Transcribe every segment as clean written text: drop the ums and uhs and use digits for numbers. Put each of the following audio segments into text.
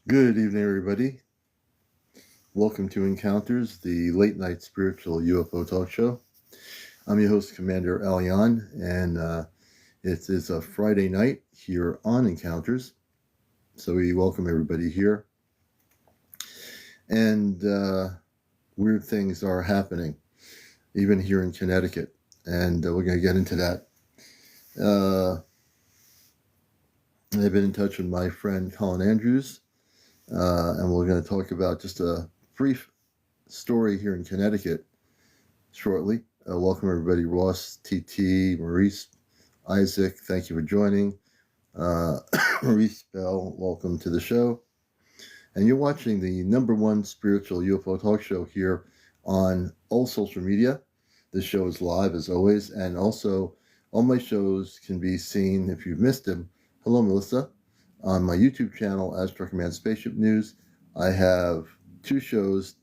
Good evening, everybody. Welcome to Encounters, the late night spiritual UFO talk show. I'm your host, CmdrAleon, and it is a Friday night here on Encounters. So we welcome everybody here. And weird things are happening, even here in Connecticut. And we're going to get into that. I've been in touch with my friend Colin Andrews, and we're going to talk about just a brief story here in Connecticut shortly. Welcome everybody, Ross, TT, Maurice, Isaac, thank you for joining. Maurice Bell, welcome to the show. And you're watching the #1 spiritual UFO talk show here on all social media. This show is live as always, and also all my shows can be seen if you've missed them. Hello, Melissa. On my YouTube channel, Astro Command Spaceship News, I have two shows,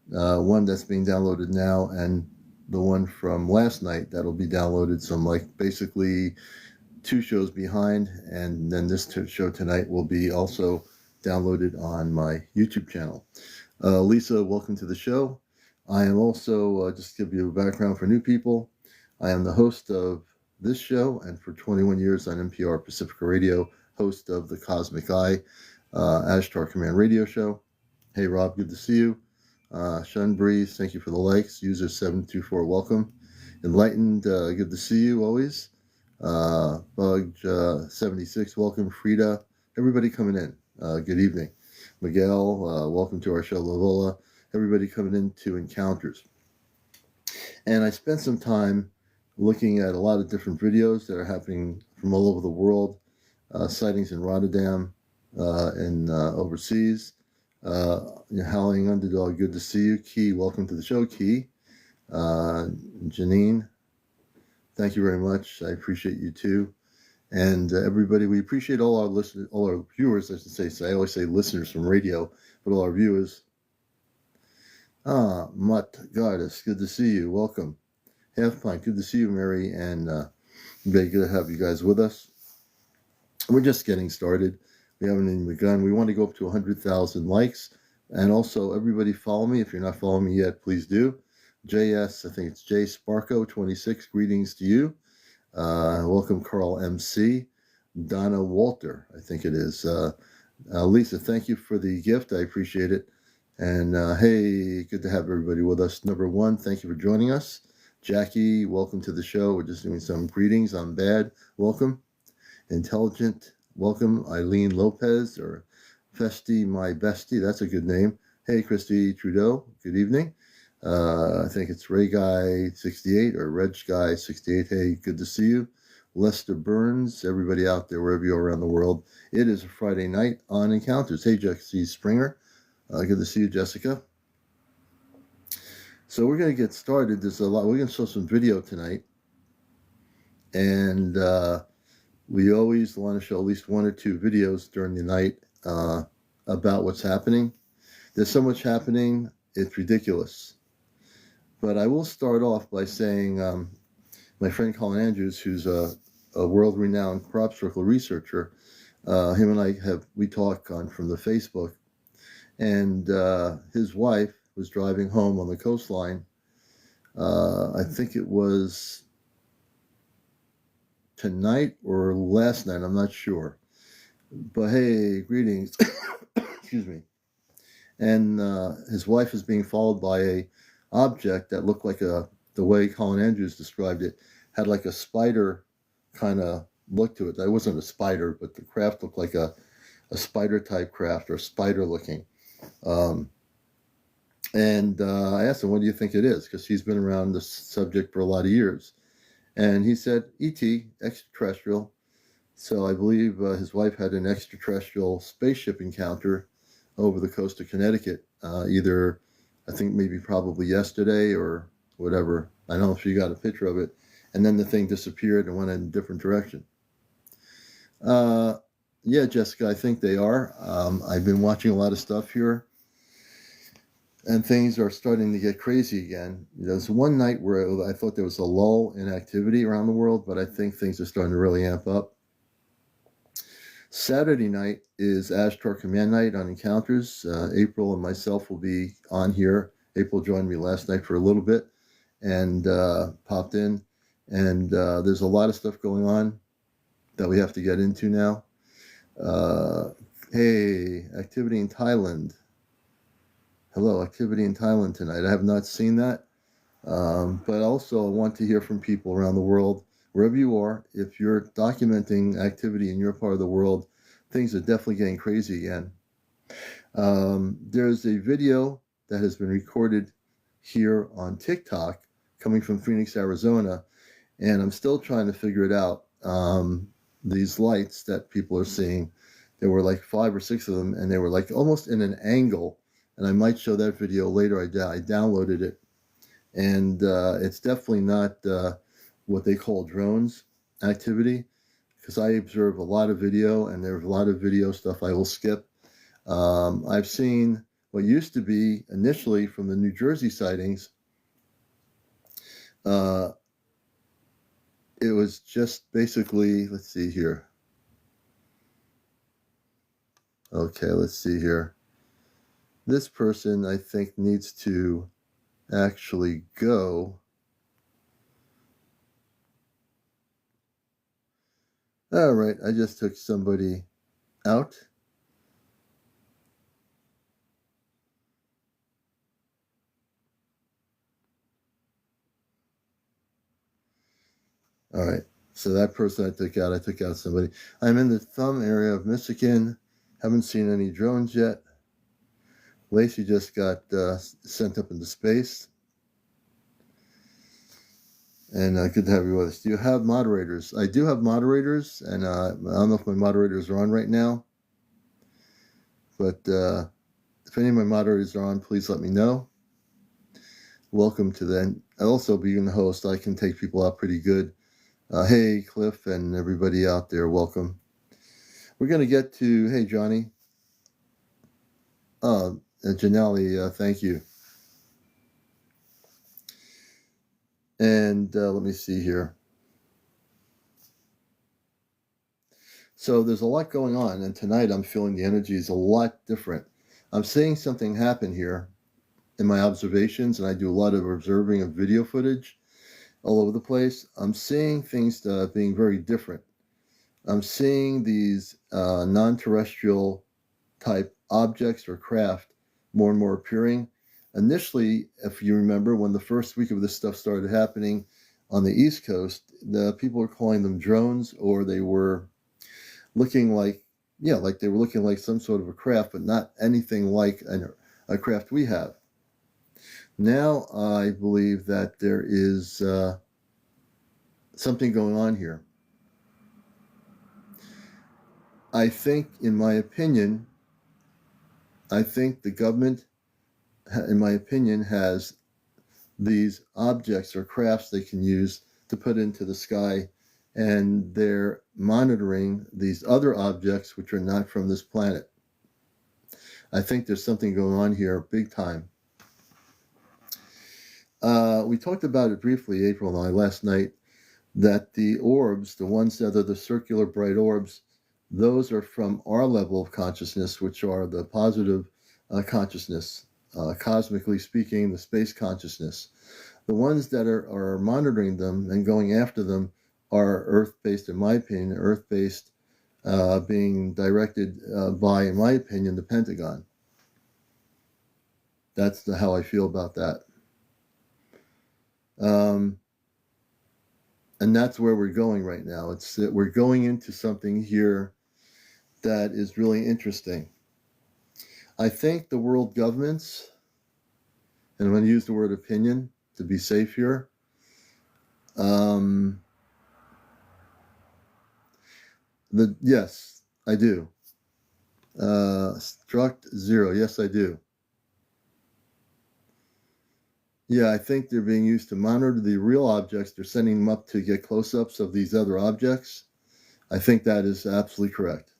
one that's being downloaded now, and the one from last night that'll be downloaded. So I'm like basically two shows behind, and then this show tonight will be also downloaded on my YouTube channel. Lisa, welcome to the show. I am also, just to give you a background for new people, I am the host of this show, and for 21 years on NPR Pacifica Radio, host of the Cosmic Eye, Ashtar Command Radio Show. Hey Rob, good to see you. Shun Breeze, thank you for the likes. User 724, welcome. Enlightened, good to see you always. Bug 76, welcome. Frida, everybody coming in. Good evening. Miguel, welcome to our show. Lavola, everybody coming in to Encounters. And I spent some time looking at a lot of different videos that are happening from all over the world. Sightings in Rotterdam and overseas. Howling Underdog, good to see you. Key, welcome to the show, Key. Janine, thank you very much. I appreciate you too. And everybody, we appreciate all our listeners, all our viewers, I should say. So I always say listeners from radio, but all our viewers. Mutt Goddess, good to see you. Welcome. Half Pint, good to see you, Mary, and very good to have you guys with us. We're just getting started. We haven't even begun. We want to go up to 100,000 likes. And also, everybody follow me. If you're not following me yet, please do. JS, I think it's J Sparko 26. Greetings to you. Welcome, Carl MC. Donna Walter, I think it is. Lisa, thank you for the gift. I appreciate it. And hey, good to have everybody with us. #1, thank you for joining us. Jackie, welcome to the show. We're just doing some greetings. I'm bad. Welcome. Intelligent, welcome. Eileen Lopez, or Festi, my bestie. That's a good name. Hey, Christy Trudeau. Good evening. I think it's Ray Guy 68 or Reg Guy 68. Hey, good to see you. Lester Burns, everybody out there, wherever you are around the world. It is a Friday night on Encounters. Hey, Jesse Springer. Good to see you, Jessica. So we're going to get started. There's a lot. We're going to show some video tonight. And we always want to show at least one or two videos during the night about what's happening. There's so much happening, it's ridiculous. But I will start off by saying my friend Colin Andrews, who's a world-renowned crop circle researcher, him and I we talk from the Facebook, and his wife was driving home on the coastline. I think it was tonight or last night, I'm not sure. But hey, greetings. Excuse me. And his wife is being followed by a object that looked like the way Colin Andrews described it, had like a spider kind of look to it. That wasn't a spider, but the craft looked like a spider type craft, or spider looking. And I asked him, what do you think it is? Because he's been around this subject for a lot of years. And he said, E.T., extraterrestrial. So I believe his wife had an extraterrestrial spaceship encounter over the coast of Connecticut, either, I think maybe probably yesterday or whatever. I don't know if she got a picture of it. And then the thing disappeared and went in a different direction. Yeah, Jessica, I think they are. I've been watching a lot of stuff here, and things are starting to get crazy again. There's one night where I thought there was a lull in activity around the world, but I think things are starting to really amp up. Saturday night is Ashtar Command Night on Encounters. April and myself will be on here. April joined me last night for a little bit and popped in. And there's a lot of stuff going on that we have to get into now. Hey, activity in Thailand. Hello, activity in Thailand tonight. I have not seen that. But also I want to hear from people around the world, wherever you are. If you're documenting activity in your part of the world, things are definitely getting crazy again. There's a video that has been recorded here on TikTok coming from Phoenix, Arizona, and I'm still trying to figure it out. These lights that people are seeing, there were like 5 or 6 of them, and they were like almost in an angle, and I might show that video later. I downloaded it, and it's definitely not what they call drones activity, because I observe a lot of video, and there's a lot of video stuff I will skip. I've seen what used to be initially from the New Jersey sightings. It was just basically, let's see here. Okay, let's see here. This person, I think, needs to actually go. All right, I just took somebody out. All right, so that person I took out somebody. I'm in the thumb area of Michigan. Haven't seen any drones yet. Lacey just got sent up into space. And good to have you with us. Do you have moderators? I do have moderators, and I don't know if my moderators are on right now. But if any of my moderators are on, please let me know. Welcome to them. Also, being the host, I can take people out pretty good. Hey, Cliff, and everybody out there, welcome. We're going to get to, hey, Johnny. Janelle, thank you. And let me see here. So there's a lot going on, and tonight I'm feeling the energy is a lot different. I'm seeing something happen here in my observations, and I do a lot of observing of video footage all over the place. I'm seeing things being very different. I'm seeing these non-terrestrial type objects or craft more and more appearing. Initially, if you remember, when the first week of this stuff started happening on the East Coast, the people were calling them drones, or they were looking like, like they were looking like some sort of a craft, but not anything like a craft we have. Now I believe that there is something going on here. I think, in my opinion, the government, in my opinion, has these objects or crafts they can use to put into the sky, and they're monitoring these other objects which are not from this planet. I think there's something going on here big time. We talked about it briefly, April and I, last night, that the orbs, the ones that are the circular bright orbs, those are from our level of consciousness, which are the positive consciousness, cosmically speaking, the space consciousness. The ones that are monitoring them and going after them are Earth-based, in my opinion, Earth-based, being directed by, in my opinion, the Pentagon. That's how I feel about that. And that's where we're going right now. We're going into something here that is really interesting. I think the world governments, and I'm going to use the word opinion to be safe here, yes, I do. Struct 0, yes, I do. Yeah, I think they're being used to monitor the real objects. They're sending them up to get close-ups of these other objects. I think that is absolutely correct.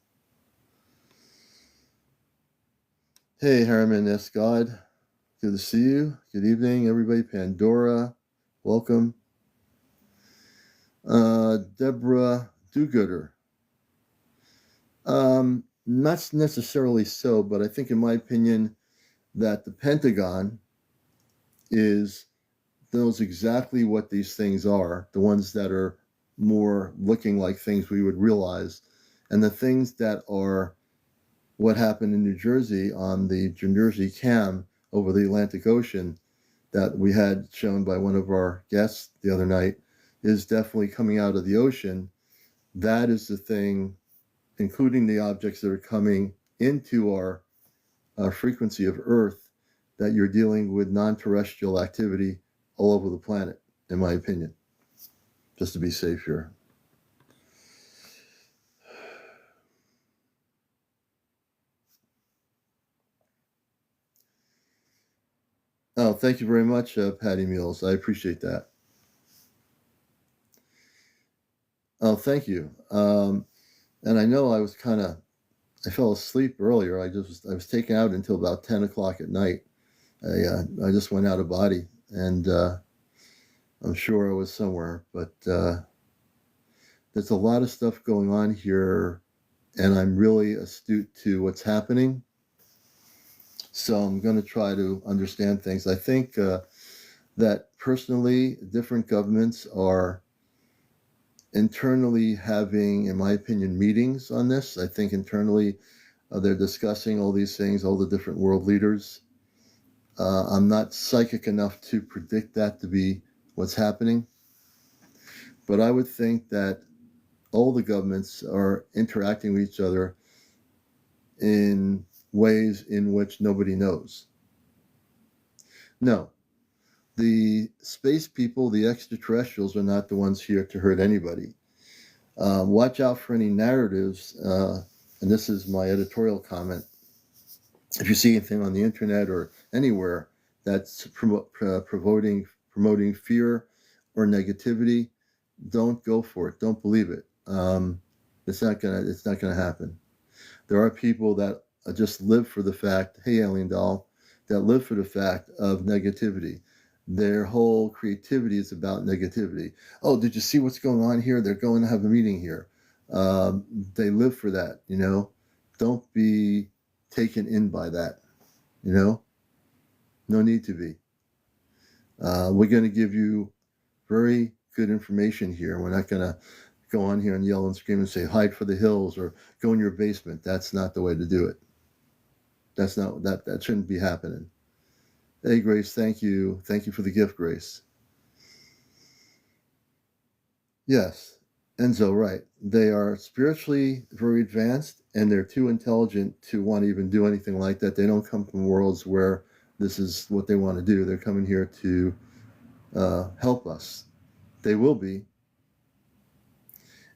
Hey, Harriman S. God. Good to see you. Good evening, everybody. Pandora, welcome. Deborah Do-Gooder. Not necessarily so, but I think, in my opinion, that the Pentagon knows exactly what these things are, the ones that are more looking like things we would realize, and the things that are what happened in New Jersey on the New Jersey cam over the Atlantic Ocean that we had shown by one of our guests the other night is definitely coming out of the ocean. That is the thing, including the objects that are coming into our frequency of Earth, that you're dealing with non-terrestrial activity all over the planet, in my opinion, just to be safe here. Oh, thank you very much, Patty Mules. I appreciate that. Oh, thank you. And I know I fell asleep earlier. I was taken out until about 10 o'clock at night. I just went out of body, and I'm sure I was somewhere, but there's a lot of stuff going on here, and I'm really astute to what's happening. So I'm going to try to understand things. I think that personally, different governments are internally having, in my opinion, meetings on this. I think internally they're discussing all these things, all the different world leaders. I'm not psychic enough to predict that to be what's happening, but I would think that all the governments are interacting with each other in ways in which nobody knows. No, the space people, the extraterrestrials, are not the ones here to hurt anybody. Watch out for any narratives, and this is my editorial comment. If you see anything on the internet or anywhere that's promoting fear or negativity, don't go for it. Don't believe it. It's not gonna happen. There are people that just live for the fact, hey, Alien Doll, that live for the fact of negativity. Their whole creativity is about negativity. Oh, did you see what's going on here? They're going to have a meeting here. They live for that, you know. Don't be taken in by that, you know. No need to be. We're going to give you very good information here. We're not going to go on here and yell and scream and say hide for the hills or go in your basement. That's not the way to do it. That shouldn't be happening. Hey, Grace, thank you for the gift, Grace. Yes, Enzo, right. They are spiritually very advanced, and they're too intelligent to want to even do anything like that. They don't come from worlds where this is what they want to do. They're coming here to help us. They will be.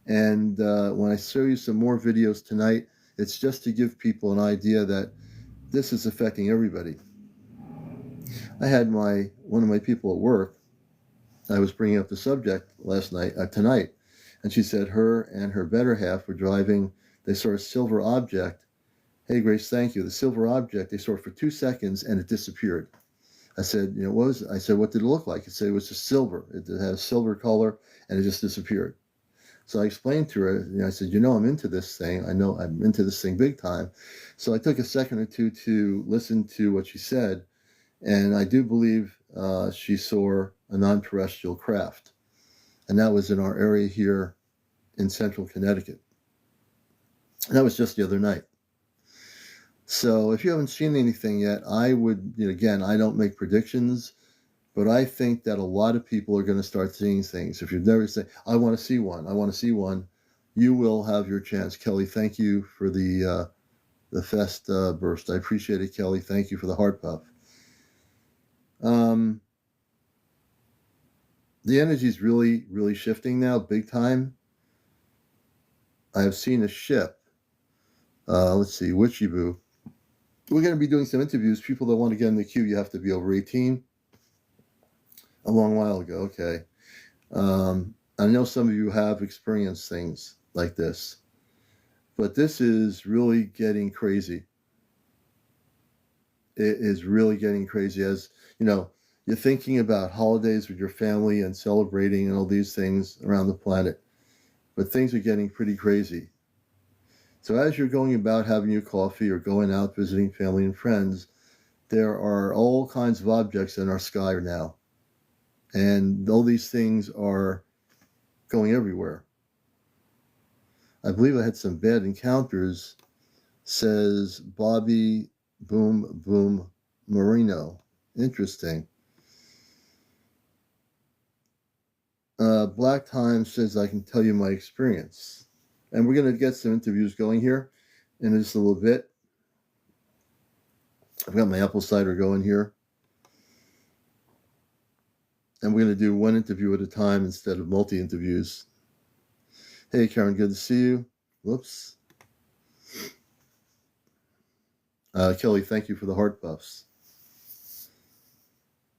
And when I show you some more videos tonight, it's just to give people an idea that this is affecting everybody. I had one of my people at work. I was bringing up the subject tonight, and she said her and her better half were driving. They saw a silver object. Hey, Grace, thank you. The silver object, they saw it for 2 seconds, and it disappeared. I said, you know, what did it look like? It said it was just silver. It had a silver color, and it just disappeared. So I explained to her, I said, I'm into this thing. I know I'm into this thing big time. So I took a second or two to listen to what she said, and I do believe she saw a non-terrestrial craft. And that was in our area here in central Connecticut. And that was just the other night. So if you haven't seen anything yet, I would, again, I don't make predictions, but I think that a lot of people are going to start seeing things. If you've never said, I want to see one, you will have your chance. Kelly, thank you for the fest burst. I appreciate it, Kelly. Thank you for the heart puff. The energy is really, really shifting now, big time. I have seen a ship. Let's see, Witchy Boo. We're going to be doing some interviews. People that want to get in the queue, you have to be over 18. A long while ago, okay. I know some of you have experienced things like this, but this is really getting crazy. It is really getting crazy. As you're thinking about holidays with your family and celebrating and all these things around the planet, but things are getting pretty crazy. So as you're going about having your coffee or going out visiting family and friends, there are all kinds of objects in our sky now. And all these things are going everywhere. I believe I had some bad encounters, says Bobby Boom Boom Marino. Interesting. Black Time says I can tell you my experience. And we're going to get some interviews going here in just a little bit. I've got my apple cider going here. And we're going to do one interview at a time instead of multi-interviews. Hey, Karen, good to see you. Whoops. Kelly, thank you for the heart buffs.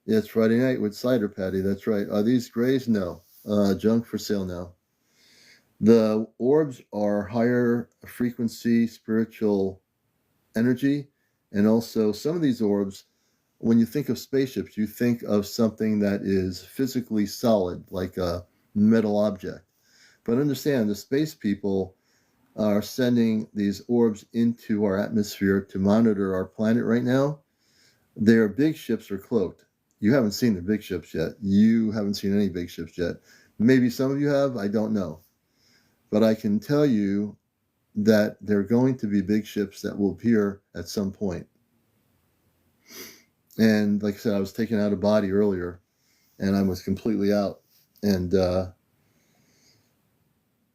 Yeah, it's Friday night with cider, Patty. That's right. Are these grays? No. Junk for sale now. The orbs are higher frequency spiritual energy. And also, some of these orbs, when you think of spaceships, you think of something that is physically solid, like a metal object. But understand, the space people are sending these orbs into our atmosphere to monitor our planet right now. Their big ships are cloaked. You haven't seen the big ships yet. You haven't seen any big ships yet. Maybe some of you have, I don't know. But I can tell you that there are going to be big ships that will appear at some point. And like I said, I was taken out of body earlier, and I was completely out. And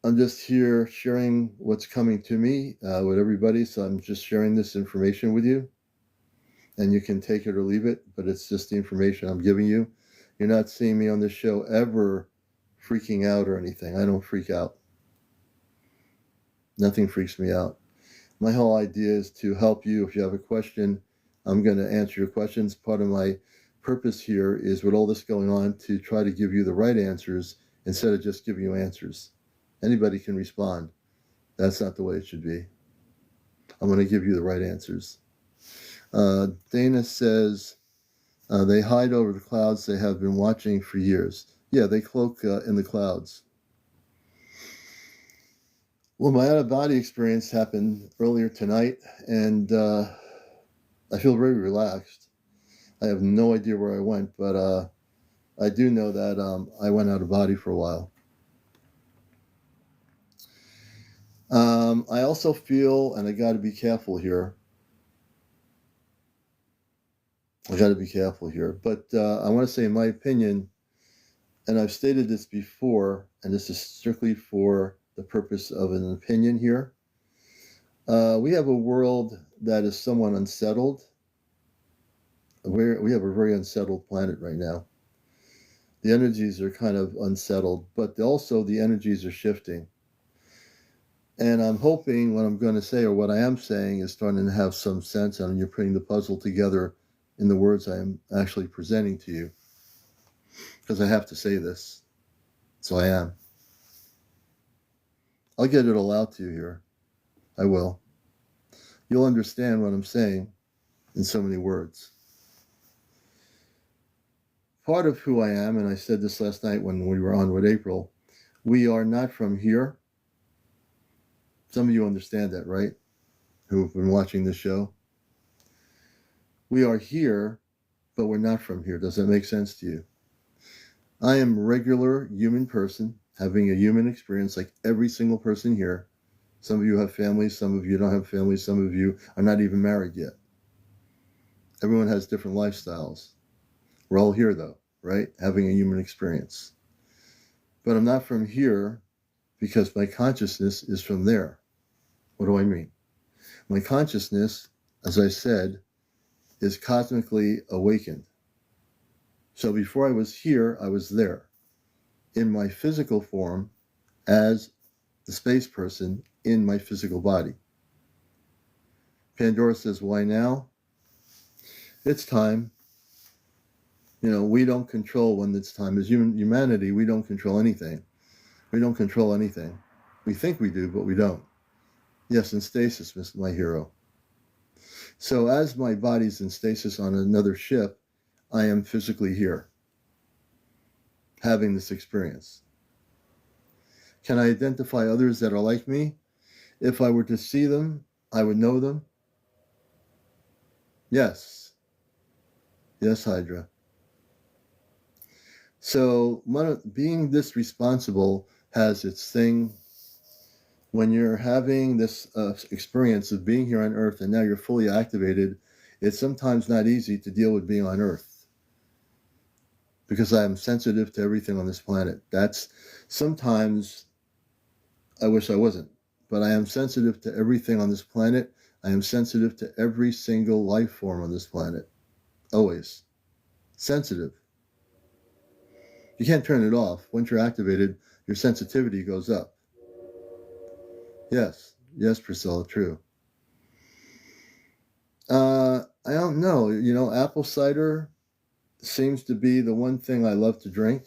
I'm just here sharing what's coming to me with everybody. So I'm just sharing this information with you. And you can take it or leave it, but it's just the information I'm giving you. You're not seeing me on this show ever freaking out or anything. I don't freak out. Nothing freaks me out. My whole idea is to help you. If you have a question, I'm going to answer your questions. Part of my purpose here is, with all this going on, to try to give you the right answers instead of just giving you answers. Anybody can respond. That's not the way it should be. I'm going to give you the right answers. Dana says, they hide over the clouds. They have been watching for years. Yeah, they cloak in the clouds. Well, my out-of-body experience happened earlier tonight, and I feel very relaxed. I have no idea where I went, but I do know that I went out of body for a while. I also feel, and I got to be careful here. But I want to say, in my opinion, and I've stated this before, and this is strictly for the purpose of an opinion here. We have a world that is somewhat unsettled. We have a very unsettled planet right now. The energies are kind of unsettled, but also the energies are shifting. And I'm hoping what I'm going to say, or what I am saying, is starting to have some sense, and you're putting the puzzle together in the words I am actually presenting to you. Because I have to say this. So I am. I'll get it all out to you here. I will. You'll understand what I'm saying in so many words. Part of who I am, and I said this last night when we were on with April, we are not from here. Some of you understand that, right? Who've been watching this show. We are here, but we're not from here. Does that make sense to you? I am a regular human person, having a human experience like every single person here. Some of you have families, some of you don't have families, some of you are not even married yet. Everyone has different lifestyles. We're all here, though, right? Having a human experience. But I'm not from here because my consciousness is from there. What do I mean? My consciousness, as I said, is cosmically awakened. So before I was here, I was there, in my physical form, as the space person in my physical body. Pandora says, why now? It's time. You know, we don't control when it's time. As humanity, we don't control anything. We don't control anything. We think we do, but we don't. Yes, in stasis, my hero. So as my body's in stasis on another ship, I am physically here, having this experience. Can I identify others that are like me? If I were to see them, I would know them. Yes. Yes, Hydra. So being this responsible has its thing. When you're having this experience of being here on Earth and now you're fully activated, it's sometimes not easy to deal with being on Earth because I am sensitive to everything on this planet. That's sometimes I wish I wasn't, but I am sensitive to everything on this planet. I am sensitive to every single life form on this planet. Always. Sensitive. You can't turn it off. Once you're activated, your sensitivity goes up. Yes. Yes, Priscilla, true. I don't know. You know, apple cider seems to be the one thing I love to drink.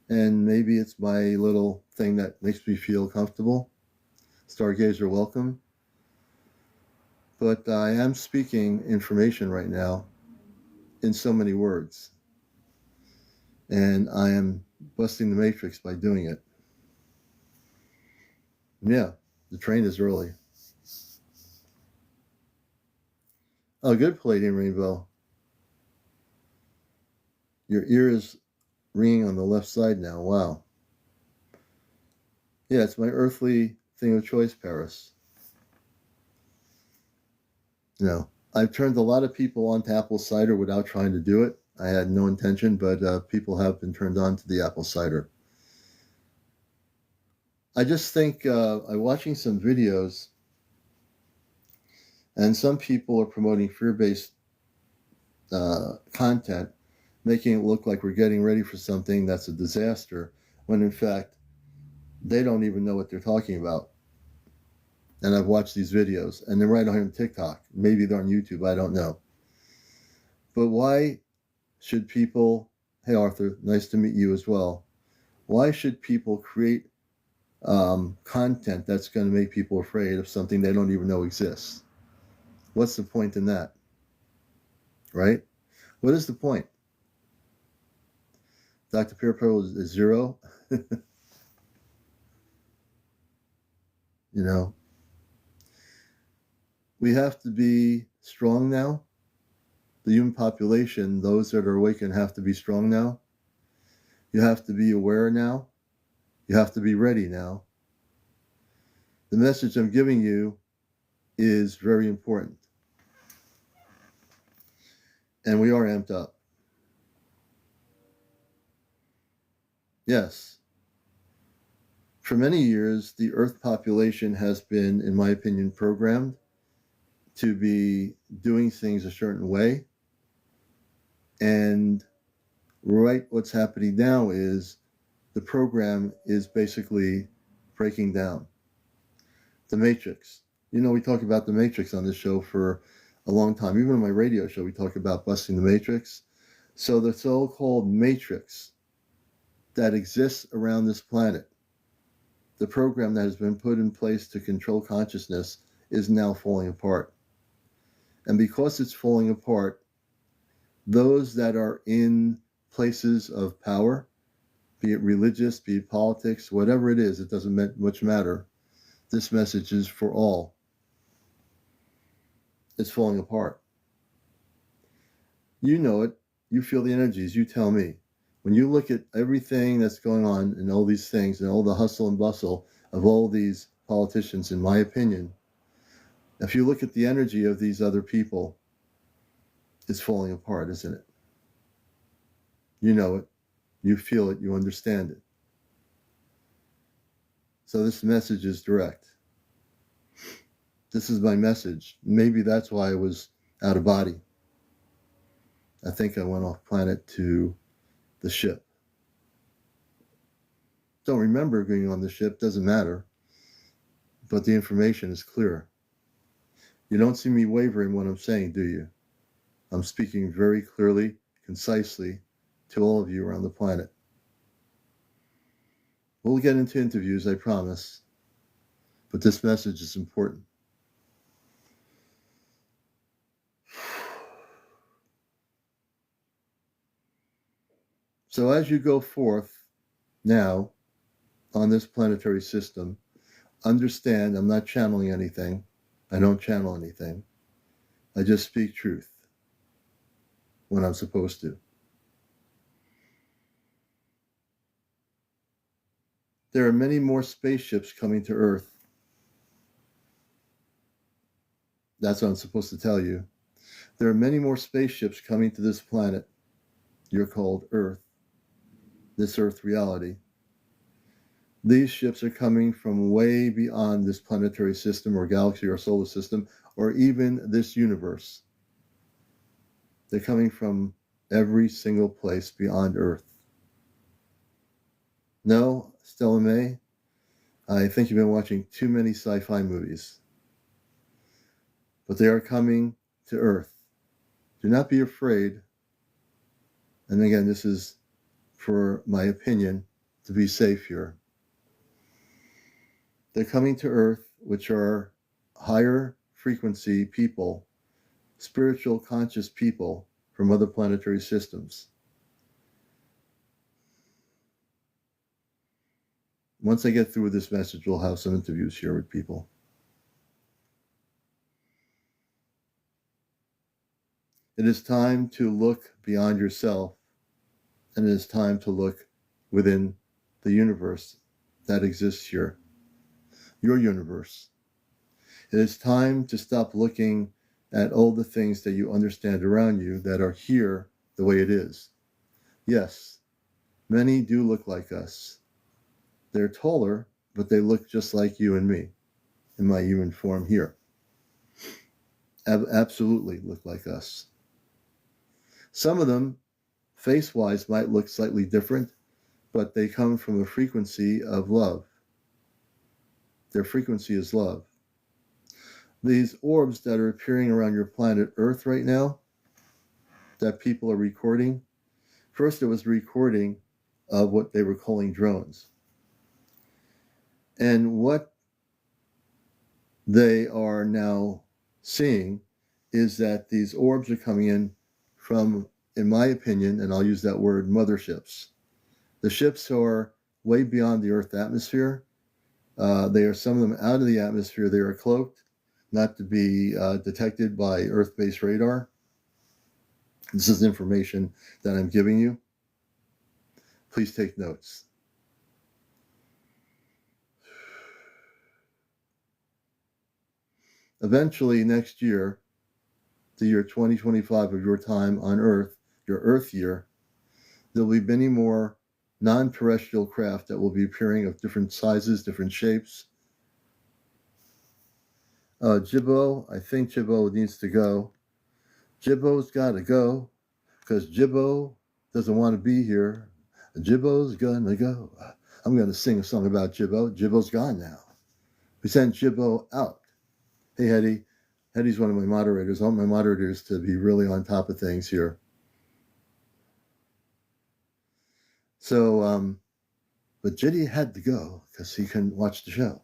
And maybe it's my little thing that makes me feel comfortable. Stargazer, welcome. But I am speaking information right now in so many words. And I am busting the matrix by doing it. Yeah, the train is early. Oh, good, Palladium Rainbow. Your ear is ringing on the left side now. Wow. Yeah, it's my earthly thing of choice, Paris. You know, I've turned a lot of people on to apple cider without trying to do it. I had no intention, but people have been turned on to the apple cider. I just think I'm watching some videos, and some people are promoting fear-based content, making it look like we're getting ready for something that's a disaster, when in fact, they don't even know what they're talking about. And I've watched these videos, and they're right on TikTok. Maybe they're on YouTube, I don't know. But why should people, hey Arthur, nice to meet you as well. Why should people create content that's going to make people afraid of something they don't even know exists? What's the point in that? Right? What is the point? Dr. Pierre is zero. You know, we have to be strong now. The human population, those that are awakened, have to be strong now. You have to be aware now. You have to be ready now. The message I'm giving you is very important. And we are amped up. Yes. For many years, the Earth population has been, in my opinion, programmed to be doing things a certain way. And right, what's happening now is the program is basically breaking down. The Matrix. You know, we talk about the Matrix on this show for a long time. Even on my radio show, we talk about busting the Matrix. So the so-called Matrix that exists around this planet, the program that has been put in place to control consciousness, is now falling apart. And because it's falling apart, those that are in places of power, be it religious, be it politics, whatever it is, it doesn't much matter. This message is for all. It's falling apart. You know it. You feel the energies. You tell me. When you look at everything that's going on and all these things and all the hustle and bustle of all these politicians, in my opinion, if you look at the energy of these other people, it's falling apart, isn't it? You know it. You feel it. You understand it. So this message is direct. This is my message. Maybe that's why I was out of body. I think I went off planet to the ship. Don't remember being on the ship, doesn't matter. But the information is clear. You don't see me wavering what I'm saying, do you? I'm speaking very clearly, concisely to all of you around the planet. We'll get into interviews, I promise. But this message is important. So as you go forth now on this planetary system, understand, I'm not channeling anything. I don't channel anything. I just speak truth when I'm supposed to. There are many more spaceships coming to Earth. That's what I'm supposed to tell you. There are many more spaceships coming to this planet. You're called Earth, this Earth reality. These ships are coming from way beyond this planetary system or galaxy or solar system or even this universe. They're coming from every single place beyond Earth. No, Stella May, I think you've been watching too many sci-fi movies. But they are coming to Earth. Do not be afraid. And again, this is, for my opinion, to be safe here. They're coming to Earth, which are higher frequency people, spiritual conscious people from other planetary systems. Once I get through with this message, we'll have some interviews here with people. It is time to look beyond yourself, and it is time to look within the universe that exists here, your universe. It is time to stop looking at all the things that you understand around you that are here the way it is. Yes, many do look like us. They're taller, but they look just like you and me in my human form here. Absolutely look like us. Some of them, face-wise, might look slightly different, but they come from a frequency of love. Their frequency is love. These orbs that are appearing around your planet Earth right now, that people are recording, first it was recording of what they were calling drones. And what they are now seeing is that these orbs are coming in from, in my opinion, and I'll use that word, motherships. The ships are way beyond the Earth atmosphere. They are, some of them, out of the atmosphere. They are cloaked, not to be detected by Earth-based radar. This is information that I'm giving you. Please take notes. Eventually, next year, the year 2025 of your time on Earth, your Earth year, there'll be many more non-terrestrial craft that will be appearing of different sizes, different shapes. Jibbo, I think Jibbo needs to go. Jibbo's got to go because Jibbo doesn't want to be here. Jibbo's gonna go. I'm going to sing a song about Jibbo. Jibbo's gone now. We sent Jibbo out. Hey, Hetty. Hetty's one of my moderators. I want my moderators to be really on top of things here. So, but Jitty had to go because he couldn't watch the show.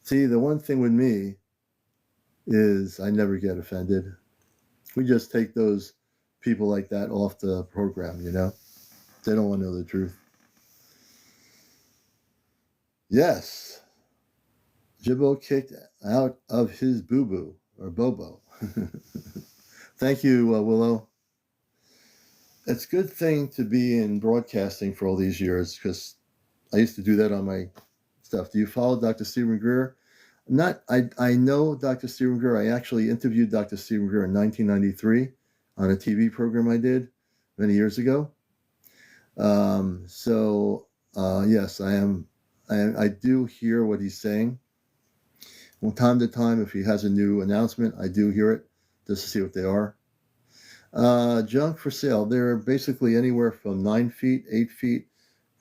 See, the one thing with me is I never get offended. We just take those people like that off the program, you know? They don't want to know the truth. Yes, Jibbo kicked out of his boo-boo, or Bobo. Thank you, Willow. It's a good thing to be in broadcasting for all these years because I used to do that on my stuff. Do you follow Dr. Stephen Greer? I know Dr. Stephen Greer. I actually interviewed Dr. Stephen Greer in 1993 on a TV program I did many years ago. Yes, I do hear what he's saying. From time to time, if he has a new announcement, I do hear it just to see what they are. Junk for sale. They're basically anywhere from 9 feet, 8 feet,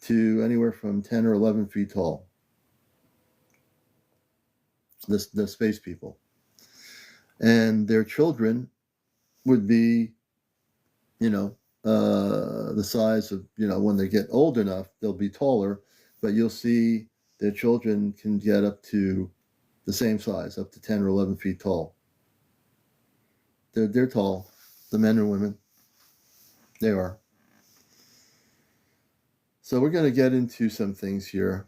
to anywhere from 10 or 11 feet tall. The space people. And their children would be, the size of, when they get old enough, they'll be taller, but you'll see their children can get up to the same size, up to 10 or 11 feet tall. They're tall, the men and women. They are. So we're going to get into some things here.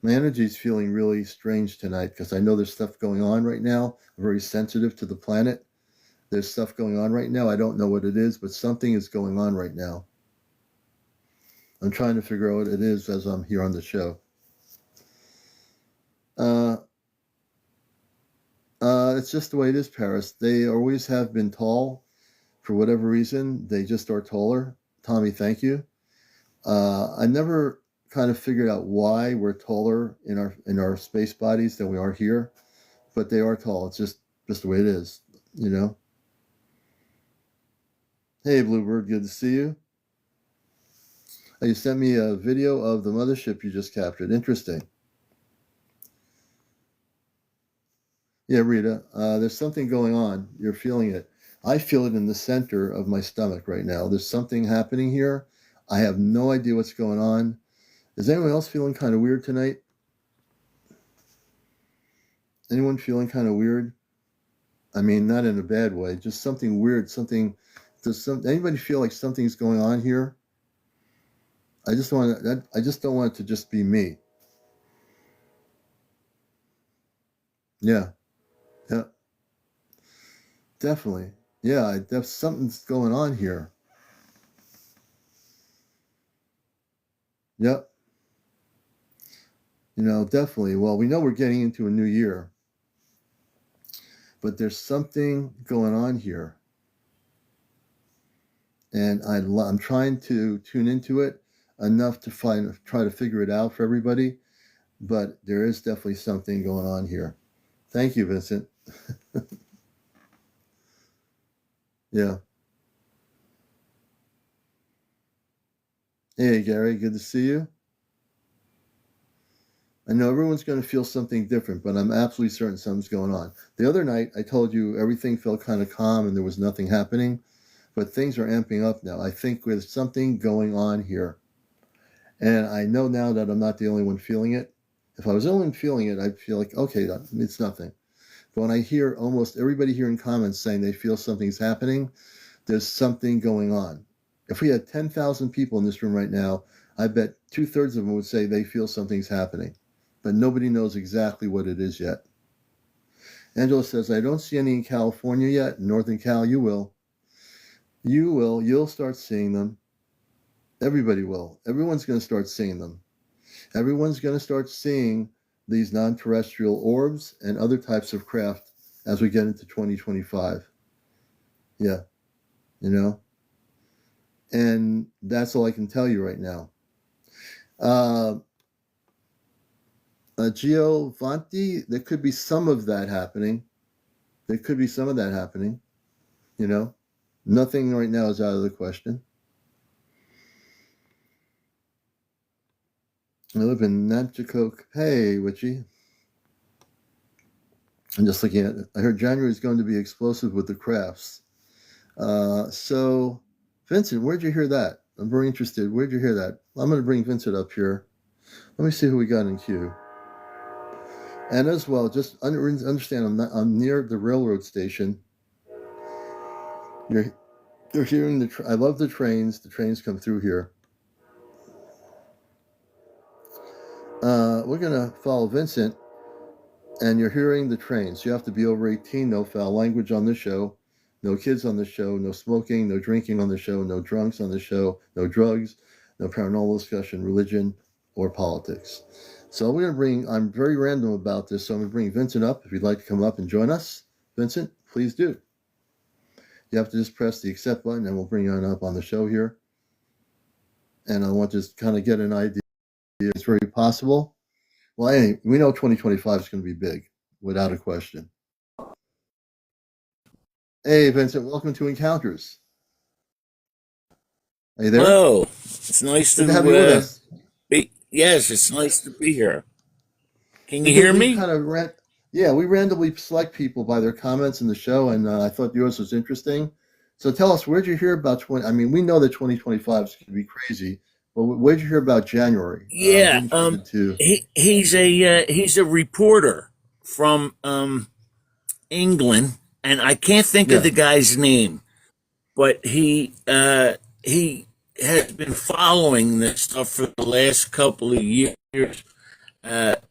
My energy's feeling really strange tonight because I know there's stuff going on right now. I'm very sensitive to the planet. There's stuff going on right now. I don't know what it is, but something is going on right now. I'm trying to figure out what it is as I'm here on the show. Uh, it's just the way it is, Paris. They always have been tall. For whatever reason, they just are taller. Tommy, thank you. I never kind of figured out why we're taller in our space bodies than we are here, but they are tall. It's just the way it is, you know. Hey, Bluebird, good to see you. You sent me a video of the mothership you just captured. Interesting. Yeah, Rita, there's something going on. You're feeling it. I feel it in the center of my stomach right now. There's something happening here. I have no idea what's going on. Is anyone else feeling kind of weird tonight? Anyone feeling kind of weird? I mean, not in a bad way, just something weird, something. Anybody feel like something's going on here? I just don't want it to just be me. Yeah. Yeah. Definitely. Yeah, something's going on here. Yep. Definitely. Well, we know we're getting into a new year, but there's something going on here. And I'm trying to tune into it enough to try to figure it out for everybody, but there is definitely something going on here. Thank you, Vincent. Yeah. Hey, Gary, good to see you. I know everyone's going to feel something different, but I'm absolutely certain something's going on. The other night, I told you everything felt kind of calm and there was nothing happening, but things are amping up now. I think there's something going on here. And I know now that I'm not the only one feeling it. If I was the only one feeling it, I'd feel like, okay, it's nothing. But when I hear almost everybody here in comments saying they feel something's happening, there's something going on. If we had 10,000 people in this room right now, I bet 2/3 of them would say they feel something's happening. But nobody knows exactly what it is yet. Angela says, I don't see any in California yet. In Northern Cal, you will. You will. You'll start seeing them. Everybody will. Everyone's going to start seeing them. Everyone's going to start seeing these non-terrestrial orbs and other types of craft as we get into 2025. Yeah, and that's all I can tell you right now. Giovanni, there could be some of that happening. Nothing right now is out of the question. I live in Nanticoke. Hey, Witchy. I'm just looking at it. I heard January is going to be explosive with the crafts. So, Vincent, where'd you hear that? I'm very interested. Where'd you hear that? I'm going to bring Vincent up here. Let me see who we got in queue. And as well, just understand, I'm near the railroad station. You're hearing I love the trains. The trains come through here. We're going to follow Vincent, and you're hearing the trains. You have to be over 18, no foul language on the show, no kids on the show, no smoking, no drinking on the show, no drunks on the show, no drugs, no paranormal discussion, religion, or politics. So I'm very random about this, so I'm going to bring Vincent up. If you'd like to come up and join us, Vincent, please do. You have to just press the accept button, and we'll bring you on up on the show here. And I want to just kind of get an idea. It's very possible. Well, anyway, we know 2025 is going to be big, without a question. Hey, Vincent, welcome to Encounters. Are you there? Hello. It's nice Good to have you with us. yes, it's nice to be here. Can you hear We me? kind of we randomly select people by their comments in the show, and I thought yours was interesting. So tell us, where'd you hear about 20? I mean, we know that 2025 is going to be crazy, but where'd you hear about January? I'm Yeah, very interested too. he's a reporter from England, and I can't think of Yeah, the guy's name, but he has been following this stuff for the last couple of years.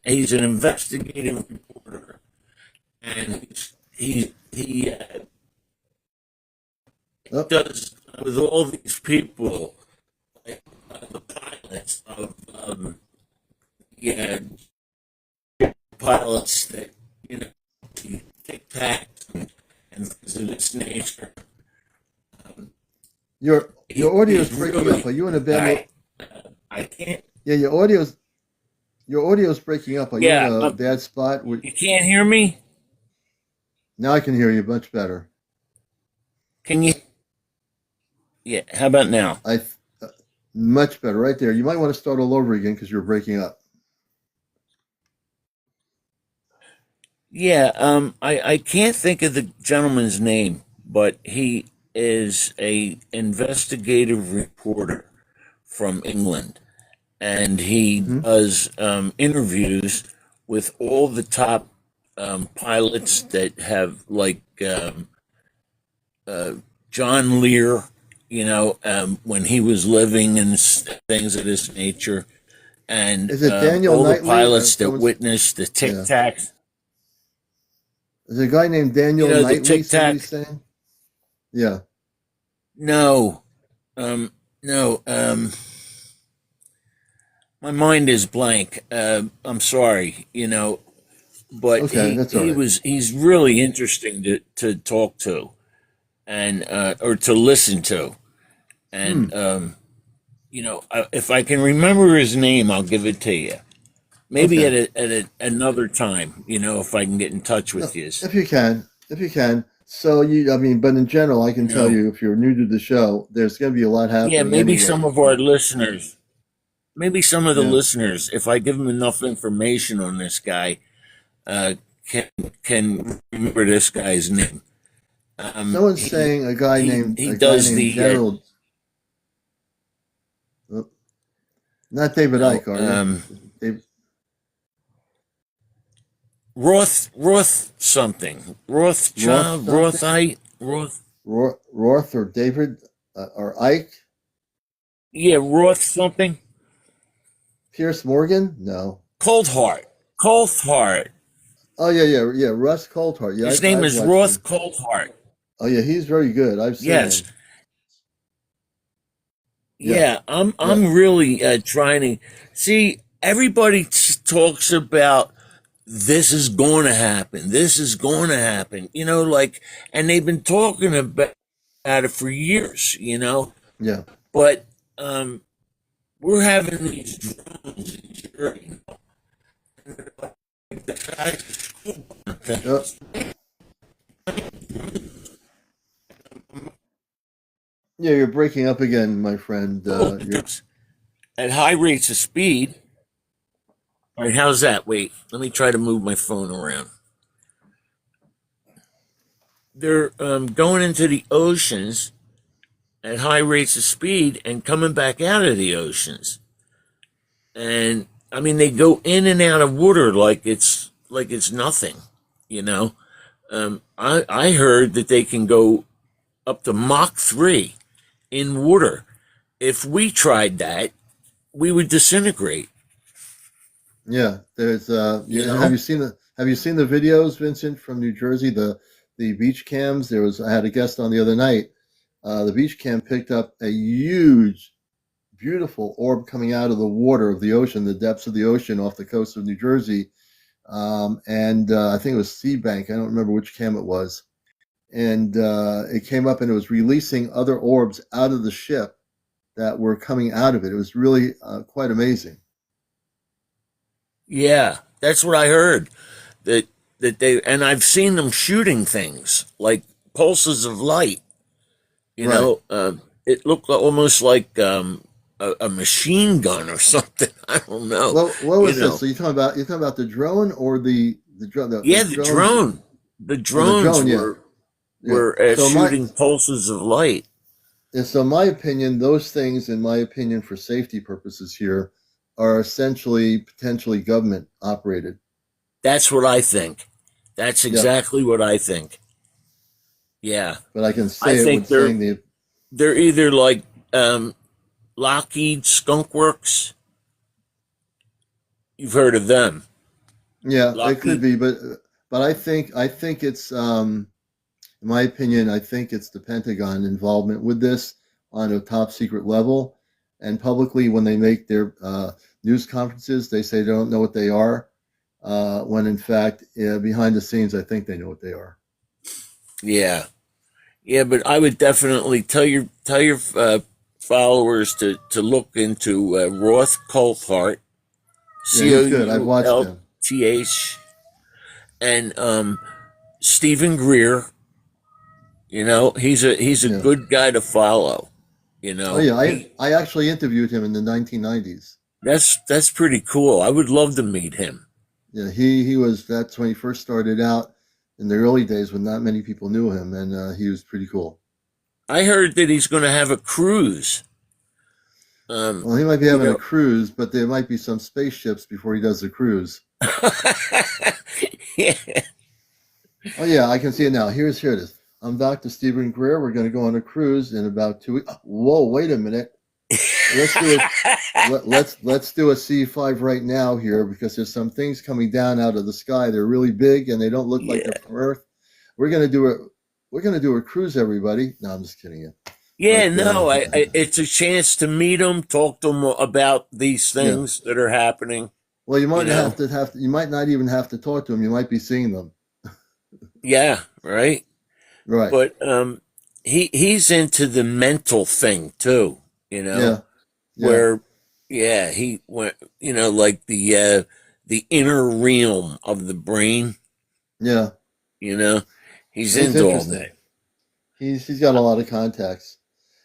He's an investigative reporter, and he Oh, does with all these people, like the pilots of yeah, pilots that TicTac and things of this nature. your audio is He's breaking up. really Are you in a a bad guy. I can't. Yeah, your audio is breaking up. Are you in Yeah, a bad spot? you can't hear me. Now I can hear you much better. Can you? Yeah. How about now? I uh, Much better right there. You might want to start all over again because you're breaking up. Yeah. I can't think of the gentleman's name, but he is a investigative reporter from England, and he Hmm. does interviews with all the top pilots that have like uh, John Lear, when he was living and things of this nature, and Is it Daniel all the Knightley? pilots that Someone's witnessed the Tic Yeah. Tacs. Is there a guy named You Daniel know the Knightley? Tic Somebody's Tac. saying. Yeah. No, no. My mind is blank. I'm sorry. But Okay, that's all right. he's really interesting to talk to and or to listen to. Hmm. And if I can remember his name, I'll give it to you. Maybe Okay. another time. If I can get in touch No, with you. if you can. So I mean, but in general, I You can tell know, you, if you're new to the show, there's going to be a lot yeah. happening Maybe anyway. some of our listeners, maybe some of the Yeah. listeners, if I give them enough information on this guy, uh, can can remember this guy's name. Someone's saying He a guy does named the General, not David no Icke, are you? Dave, Roth something Roth Rothschild something? Rothite Roth Roth or David or Ike? Roth something Pierce Morgan? No. Coulthard. Oh yeah. Russ Coulthard. Yeah, His name I've is watched Roth him. Coulthard. Oh yeah, he's very good. I've seen Yes. him. Yeah, Yeah, I'm yeah, I'm really trying to see. Everybody talks about this is going to happen. This is going to happen. And they've been talking about it for years. yeah. But we're having these drones in Jersey. Uh, yeah, you're breaking up again, my friend. You're At high rates of speed. All right, how's that? Wait, let me try to move my phone around. They're going into the oceans at high rates of speed and coming back out of the oceans. And I mean, they go in and out of water like it's nothing. You know, I heard that they can go up to Mach 3 in water. If we tried that, we would disintegrate. Yeah. There's You yeah, know? have you seen the videos, Vincent, from New Jersey? The beach cams. I had a guest on the other night. The beach cam picked up a huge, beautiful orb coming out of the water of the ocean, the depths of the ocean off the coast of New Jersey. And I think it was Seabank. I don't remember which cam it was. And it came up and it was releasing other orbs out of the ship that were coming out of it. It was really quite amazing. Yeah, that's what I heard. That and I've seen them shooting things like pulses of light. You Right. know, it looked almost like a machine gun or something. I don't know. Well, what You was this? know, So you're talking about the drone or the drone the yeah, the drones? drone. The Oh, the drones drone. Yeah, yeah. were shooting pulses of light. My opinion, those things, in my opinion, for safety purposes here, are essentially potentially government operated. That's what I think. That's Yep. exactly what I think. Yeah, But I can I say it think with saying the they're either like Lockheed Skunk Works, You've heard of them. Yeah, it could Lucky. be, but I think it's in my opinion, I think it's the Pentagon involvement with this on a top secret level. And publicly, when they make their news conferences, they say they don't know what they are. When in fact, behind the scenes, I think they know what they are. Yeah. Yeah, but I would definitely tell your followers to look into Roth Coulthart, Yeah, he's good. I've watched him. Coulth, and Stephen Greer. He's a Yeah. good guy to follow. Oh yeah, He I actually interviewed him in the 1990s. that's pretty cool. I would love to meet him. Yeah, he was that's when he first started out in the early days when not many people knew him, and he was pretty cool. I heard that he's going to have a cruise. Um, Well, he might be you having a know, cruise, but there might be some spaceships before he does the cruise. yeah, Oh yeah, I can see it now. Here it is. I'm Dr. Stephen Greer. We're going to go on a cruise in about 2 weeks. Whoa, wait a minute. Let's do it. Let's do a C5 right now here because there's some things coming down out of the sky. They're really big and they don't look like they're yeah, from Earth. We're going to do it. We're going to do a cruise, everybody. No, I'm just kidding you. yeah. But No, it's a chance to meet him, talk to him about these yeah. things that are happening. Well, you You might know, you might not even have to talk to them. You might be seeing them. yeah, right. Right. But he's into the mental thing too. Yeah. Yeah. Where yeah, he went. Like the inner realm of the brain. Yeah. You know, he's He's into all interesting. that. He's got a lot of contacts.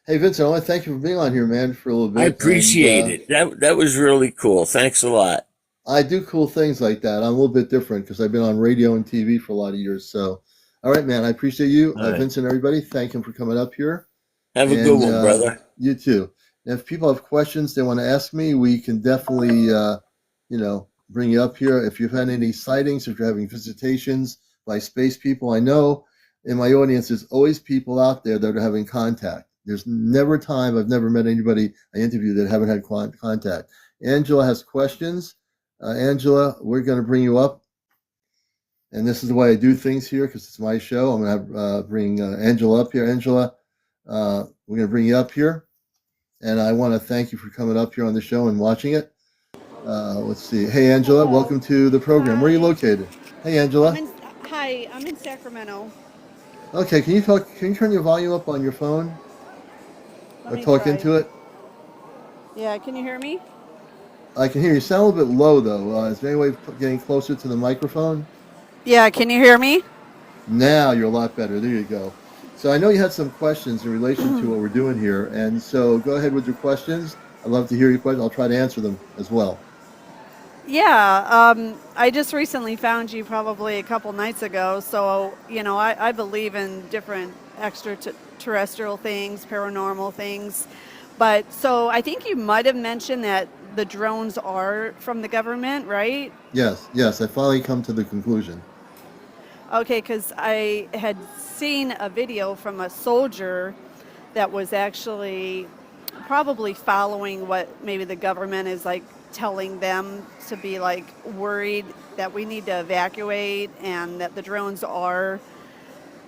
Hey, Vincent, I want to thank you for being on here, man, for a little I bit. And appreciate it. That was really cool. Thanks a lot. I do cool things like that. I'm a little bit different because I've been on radio and TV for a lot of years. So, all right, man, I appreciate you, All right. Vincent. Everybody, thank him for coming up here, Have a good and one, brother. you too. And if people have questions they want to ask me, we can definitely, bring you up here. If you've had any sightings, if you're having visitations by space people, I know in my audience there's always people out there that are having contact. There's never a time I've never met anybody I interviewed that haven't had contact. Angela has questions. Angela, we're going to bring you up, and this is the way I do things here because it's my show. I'm going to bring Angela up here. Angela, we're going to bring you up here, and I want to thank you for coming up here on the show and watching it. Let's see. Hey, Angela, Hello. welcome to the program. Where are you Hi. located? Hey, I'm Angela. in. Hi. I'm in Sacramento. Okay, can you talk? Can you turn your volume up on your phone Let or me talk try. into it? Yeah. Can you hear me? I can hear you. Sound a little bit low though. Is there any way of getting closer to the microphone? Yeah. Can you hear me? Now you're a lot better. There you go. So I know you had some questions in relation to what we're doing here, and so go ahead with your questions. I'd love to hear your questions. I'll try to answer them as well. Yeah. I just recently found you probably a couple nights ago. So I believe in different extraterrestrial things, paranormal things. But so I think you might have mentioned that the drones are from the government, right? Yes, yes. I finally come to the conclusion. Okay, because I had seen a video from a soldier that was actually probably following what maybe the government is like telling them to be like worried that we need to evacuate and that the drones are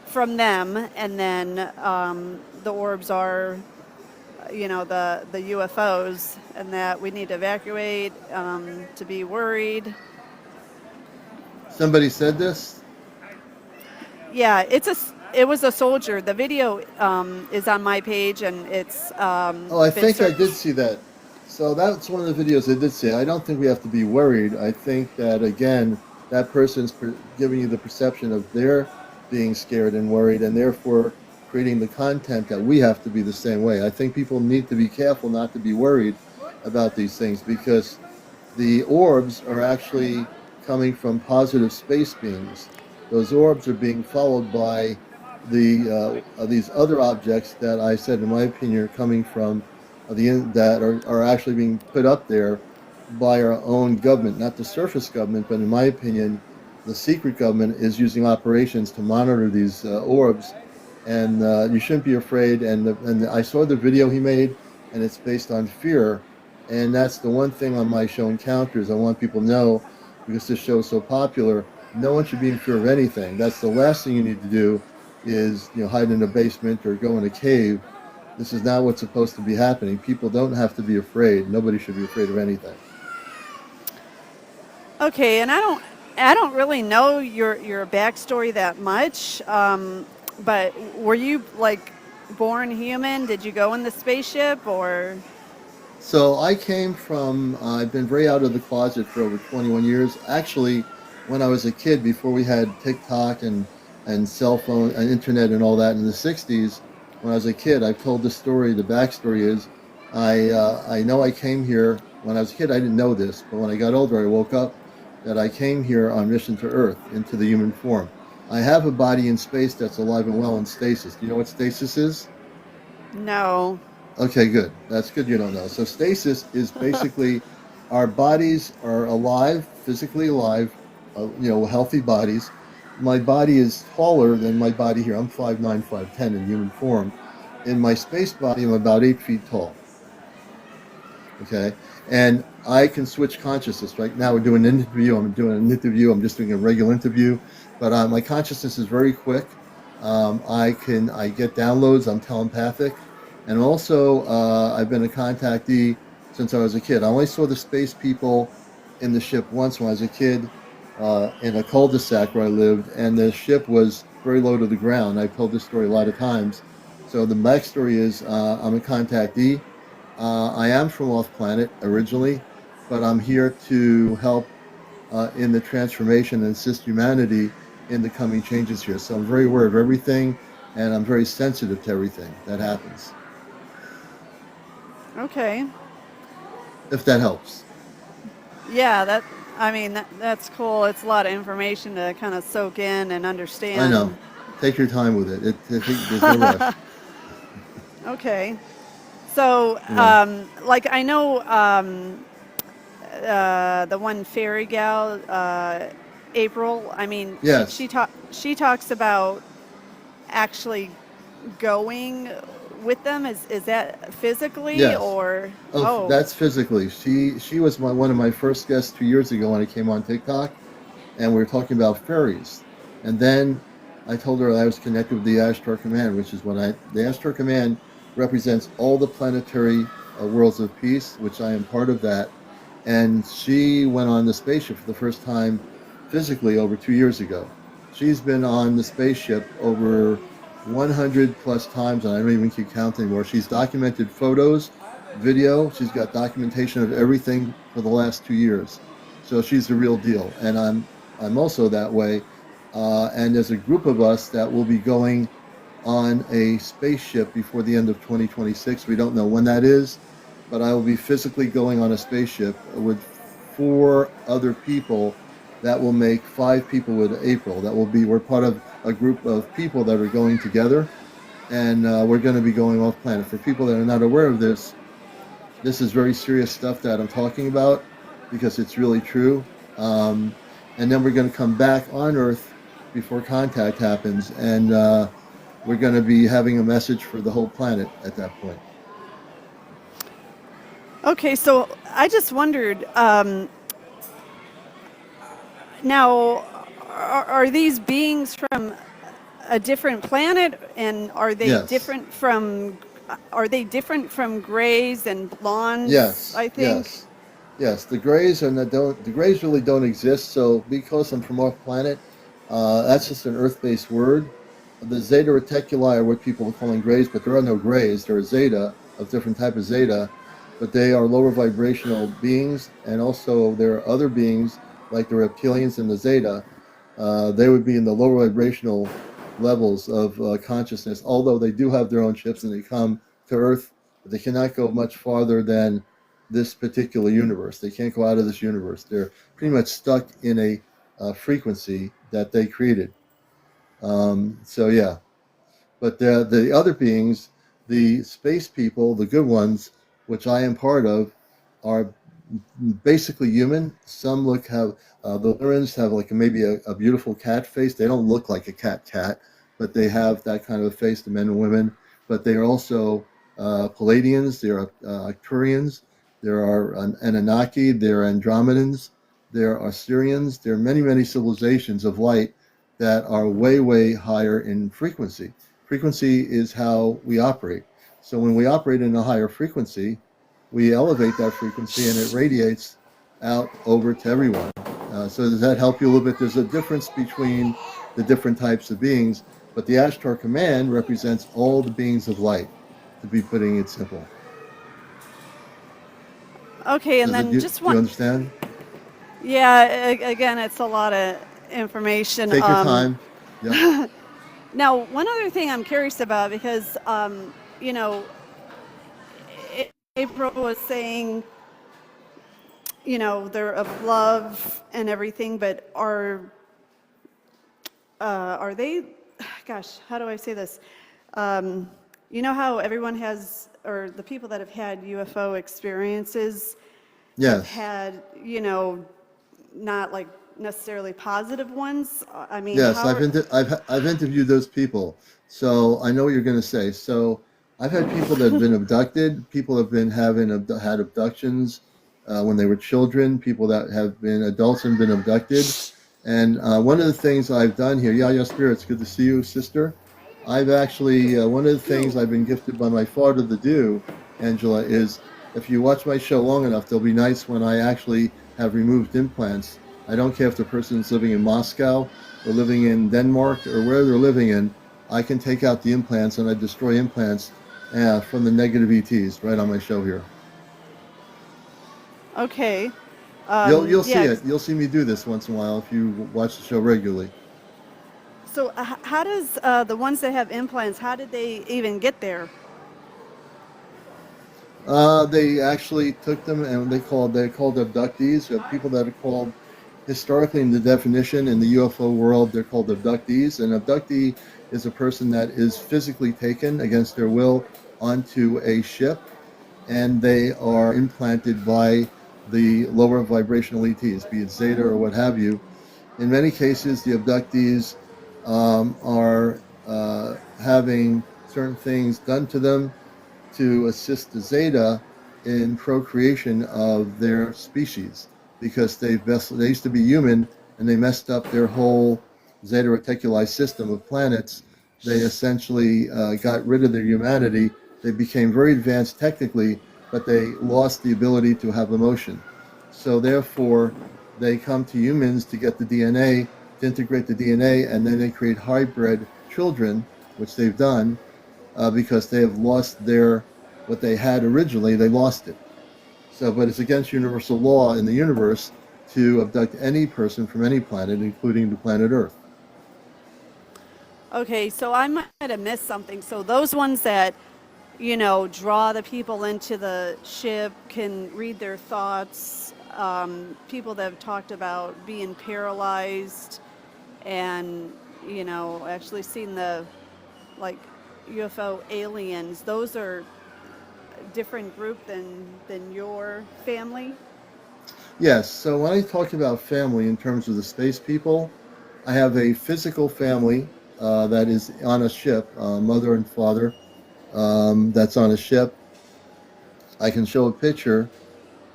from them, and then the orbs are the UFOs, and that we need to evacuate, to be worried. Somebody said this. Yeah, it was a soldier. The video is on my page, and it's Oh, I been think I did searched. see that. So that's one of the videos I did see. I don't think we have to be worried. I think that again, that person's giving you the perception of their being scared and worried, and therefore creating the content that we have to be the same way. I think people need to be careful not to be worried about these things because the orbs are actually coming from positive space beings. Those orbs are being followed by these other objects that I said, in my opinion, are coming from that are actually being put up there by our own government, not the surface government, but in my opinion, the secret government is using operations to monitor these orbs, and you shouldn't be afraid. And I saw the video he made, and it's based on fear, And that's the one thing on my show Encounters I want people to know, because this show is so popular. No one should be in fear of anything. That's the last thing you need to do is, hide in a basement or go in a cave. This is not what's supposed to be happening. People don't have to be afraid. Nobody should be afraid of anything. Okay, and I don't really know your backstory that much, but were you like born human? Did you go in the spaceship or? So I came from, I've been very out of the closet for over 21 years. Actually, when I was a kid, before we had TikTok and cell phone and internet and all that in the 60s, when I was a kid, I've told the story. The backstory is I know I came here when I was a kid. I didn't know this, but when I got older, I woke up that I came here on mission to Earth into the human form. I have a body in space that's alive and well in stasis. Do you know what stasis is? No. Okay, good. That's good you don't know. So stasis is basically our bodies are alive, physically alive, healthy bodies. My body is taller than my body here. I'm 5'9", 5'10" in human form. In my space body, I'm about 8 feet tall. Okay, and I can switch consciousness. Right now, we're doing an interview. I'm doing an interview. I'm just doing a regular interview, but my consciousness is very quick. I get downloads. I'm telepathic, and also I've been a contactee since I was a kid. I only saw the space people in the ship once when I was a kid in a cul-de-sac where I lived, and the ship was very low to the ground. I've told this story a lot of times. So the backstory is I'm a contactee. I am from off planet originally, but I'm here to help in the transformation and assist humanity in the coming changes here. So I'm very aware of everything, and I'm very sensitive to everything that happens, Okay. if that helps. Yeah, that's cool. It's a lot of information to kind of soak in and I know. understand. Take your time with it. There's no rush. Okay. So, You know. like I know the one fairy gal, April. I mean, Yes. she talks about actually going with them. Is that physically Yes. or? Oh, Oh, that's physically. She was one of my first guests 2 years ago when I came on TikTok, and we were talking about fairies. And then I told her I was connected with the Ashtar Command, which is the Ashtar Command represents all the planetary worlds of peace, which I am part of that. And she went on the spaceship for the first time physically over 2 years ago. She's been on the spaceship over 100 plus times, and I don't even keep counting anymore. She's documented photos, video. She's got documentation of everything for the last 2 years. So she's the real deal, and I'm also that way. And there's a group of us that will be going on a spaceship before the end of 2026. We don't know when that is, but I will be physically going on a spaceship with 4 other people. That will make 5 people with April. We're part of a group of people that are going together, and we're going to be going off planet. For people that are not aware of this, this is very serious stuff that I'm talking about because it's really true. And then we're going to come back on Earth before contact happens, and we're going to be having a message for the whole planet at that point. okay. So I just wondered. Now, are these beings from a different planet, and Yes. are they different from grays and blondes? Yes. I think. Yes. Yes. The grays really don't exist. So because I'm from off planet, that's just an Earth-based word. The Zeta Reticuli are what people are calling grays, but there are no grays. There are Zeta of different type of Zeta, but they are lower vibrational beings, and also there are other beings like the reptilians and the Zeta. They would be in the lower vibrational levels of consciousness, although they do have their own ships and they come to Earth, but they cannot go much farther than this particular universe. They can't go out of this universe. They're pretty much stuck in a frequency that they created. So yeah, but the other beings, the space people, the good ones, which I am part of, are basically human. Some have the Lyrans have like maybe a beautiful cat face. They don't look like a cat, but they have that kind of face, the men and women. But they are also Palladians. They are Arcturians, there are Anunnaki, there are Andromedans, there are Syrians, there are many, many civilizations of light that are way, way higher in frequency. Frequency is how we operate. So when we operate in a higher frequency, we elevate that frequency and it radiates out over to everyone. So does that help you a little bit? There's a difference between the different types of beings, but the Ashtar command represents all the beings of light, to be putting it simple. Okay, and Does it, then do you understand? yeah, again, it's a lot of information. Take your time. Yep. Now, one other thing I'm curious about, because, you know, April was saying, you know, they're of love and everything, but are they, gosh, how do I say this? You know how everyone has, or the people that have had UFO experiences have Yes. had, you know, not like necessarily positive ones? I mean, Yes, how are, I've interviewed those people, so I know what you're going to say. So I've had people that have been abducted, people have been had abductions when they were children, people that have been adults and been abducted. And one of the things I've done here, yeah, spirits, good to see you, sister. I've actually one of the things I've been gifted by my father to do, Angela, is if you watch my show long enough, there'll be nights when I actually have removed implants. I don't care if the person's living in Moscow or living in Denmark or where they're living in. I can take out the implants and I destroy implants from the negative ETs right on my show here. okay. You'll see Yeah. it. You'll see me do this once in a while if you watch the show regularly. So how does the ones that have implants, how did they even get there? They actually took them and they're called abductees. People that are called historically in the definition in the UFO world, they're called abductees. An abductee is a person that is physically taken against their will onto a ship, and they are implanted by the lower vibrational ETs, be it Zeta or what have you. In many cases, the abductees are having certain things done to them to assist the Zeta in procreation of their species, because they used to be human and they messed up their whole Zeta Reticuli system of planets. They essentially got rid of their humanity. They became very advanced technically, but they lost the ability to have emotion. So therefore, they come to humans to get the DNA, to integrate the DNA, and then they create hybrid children, which they've done, because they have lost what they had originally. They lost it. So, but it's against universal law in the universe to abduct any person from any planet, including the planet Earth. Okay, so I might have missed something. So those ones that, you know, draw the people into the ship, can read their thoughts, people that have talked about being paralyzed and, you know, actually seen the, like, UFO aliens, those are a different group than your family? Yes. So when I talk about family in terms of the space people, I have a physical family that is on a ship, mother and father, that's on a ship. I can show a picture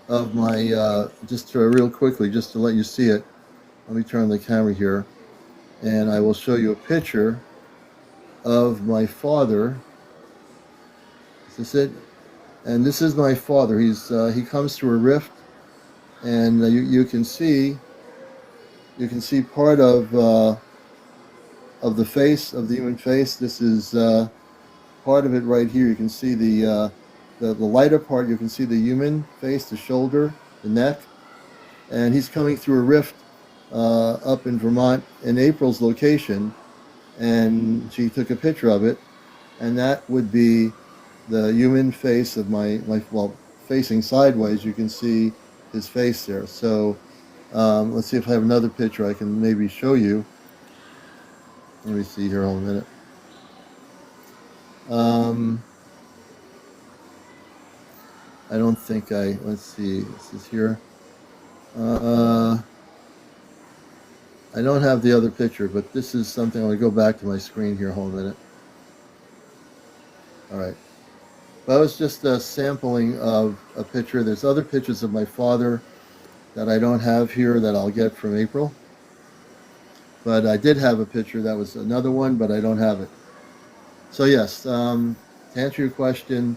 of my just to, real quickly, just to let you see it. Let me turn the camera here, and I will show you a picture of my father. Is this it? And this is my father. He comes through a rift, and you can see part of the face of the human face. This is part of it right here. You can see the lighter part. You can see the human face, the shoulder, the neck, and he's coming through a rift up in Vermont in April's location, and she took a picture of it, and that would be the human face of my well, facing sideways. You can see his face there. So let's see if I have another picture I can maybe show you. Let me see here. Hold a minute. Um, I don't think let's see. This is here. Uh, I don't have the other picture, but this is something. I'm going to go back to my screen here. Hold a minute. All right. Well, it's just a sampling of a picture. There's other pictures of my father that I don't have here that I'll get from April. But I did have a picture that was another one, but I don't have it. So yes, to answer your question,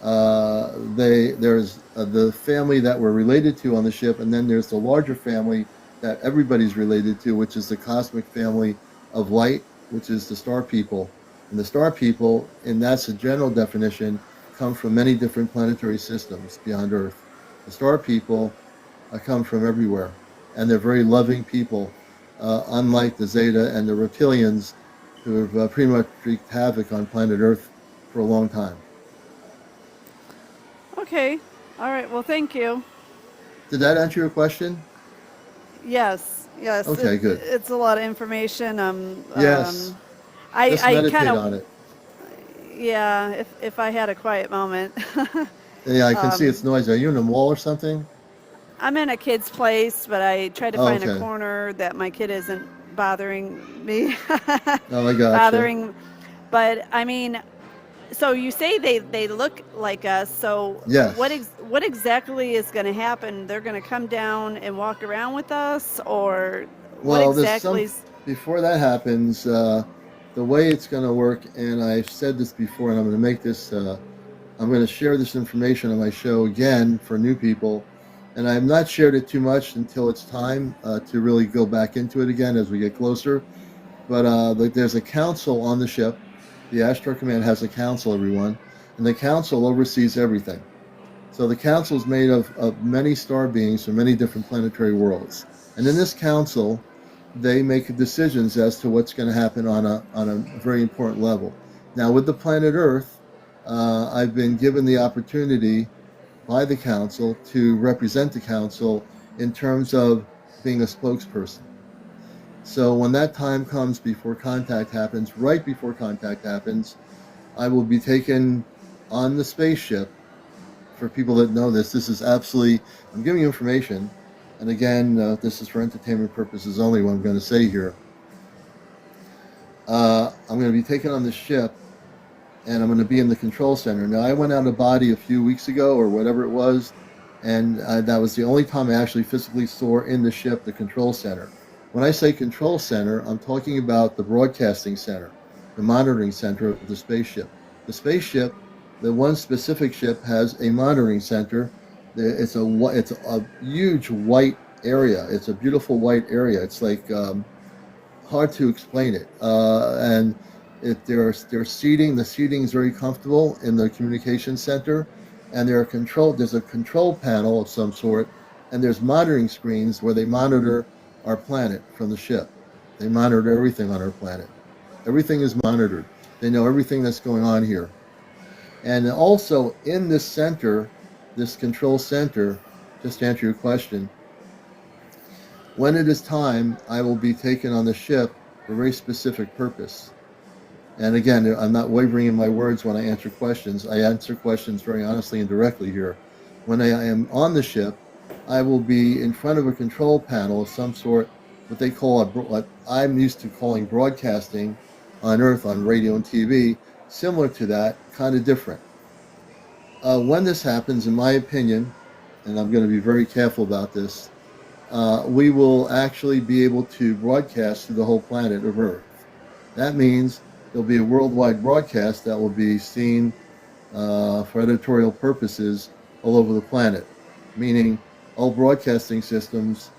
there's the family that we're related to on the ship, and then there's the larger family that everybody's related to, which is the cosmic family of light, which is the star people. And the star people, and that's a general definition, come from many different planetary systems beyond Earth. The star people come from everywhere, and they're very loving people, unlike the Zeta and the reptilians, who have pretty much wreaked havoc on planet Earth for a long time. Okay. All right. Well, thank you. Did that answer your question? Yes. Yes. Okay, good. It's a lot of information. Yes, just I kind meditate of, on it. yeah. If I had a quiet moment. Yeah, I can see um, it's noisy. Are you in a mall or something? I'm in a kid's place, but I try to Oh, find a okay. corner that my kid isn't bothering me. Oh, I gotcha. bothering. But I mean, so you say they look like us. So Yes. what exactly is going to happen? They're going to come down and walk around with us, or what Well, there's exactly some. is? Before that happens, the way it's going to work, and I've said this before, and I'm going to make this. I'm going to share this information on my show again for new people, and I have not shared it too much until it's time to really go back into it again as we get closer. But there's a council on the ship. The Astro Command has a council, everyone, and the council oversees everything. So the council is made of many star beings from many different planetary worlds. And in this council, they make decisions as to what's going to happen on a very important level. Now, with the planet Earth, I've been given the opportunity by the council to represent the council in terms of being a spokesperson. So when that time comes before contact happens, right before contact happens, I will be taken on the spaceship. For people that know this, this is absolutely, I'm giving you information. And again, this is for entertainment purposes only, what I'm going to say here. I'm going to be taken on the ship, and I'm going to be in the control center. Now, I went out of body a few weeks ago, or whatever it was, and that was the only time I actually physically saw in the ship the control center. When I say control center, I'm talking about the broadcasting center, the monitoring center of the spaceship. The spaceship, the one specific ship, has a monitoring center. It's a huge white area. It's a beautiful white area. It's like hard to explain it. And there's seating. The seating is very comfortable in the communication center, and there's a control panel of some sort, and there's monitoring screens where they monitor our planet from the ship. They monitor everything on our planet. Everything is monitored. They know everything that's going on here. And also in this center, this control center, just to answer your question, when it is time, I will be taken on the ship for a very specific purpose. And again, I'm not wavering in my words when I answer questions. I answer questions very honestly and directly here. When I am on the ship, I will be in front of a control panel of some sort, what they call what I'm used to calling broadcasting on Earth, on radio and TV, similar to that, kind of different. When this happens, in my opinion, and I'm going to be very careful about this, we will actually be able to broadcast to the whole planet of Earth. That means there'll be a worldwide broadcast that will be seen for editorial purposes all over the planet, meaning all broadcasting systems,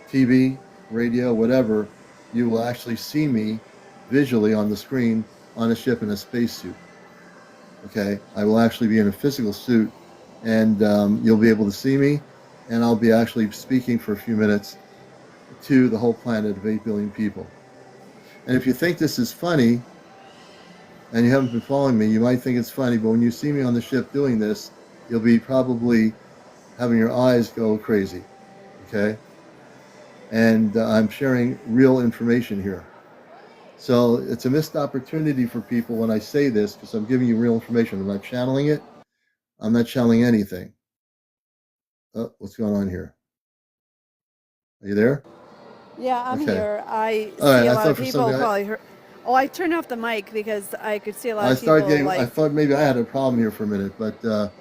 TV, radio, whatever, you will actually see me visually on the screen on a ship in a spacesuit. Okay, I will actually be in a physical suit, and you'll be able to see me, and I'll be actually speaking for a few minutes to the whole planet of 8 billion people. And if you think this is funny, and you haven't been following me, you might think it's funny, but when you see me on the ship doing this, you'll be probably having your eyes go crazy. Okay? And I'm sharing real information here. So it's a missed opportunity for people when I say this, because I'm giving you real information. I'm not channeling it. I'm not channeling anything. Oh, what's going on here? Are you there? Yeah, I'm Okay. here. I All see right. a I lot thought of for some people guy. probably Oh, I turned off the mic because I could see a lot I of started people getting. I like. thought maybe I had a problem here for a minute, but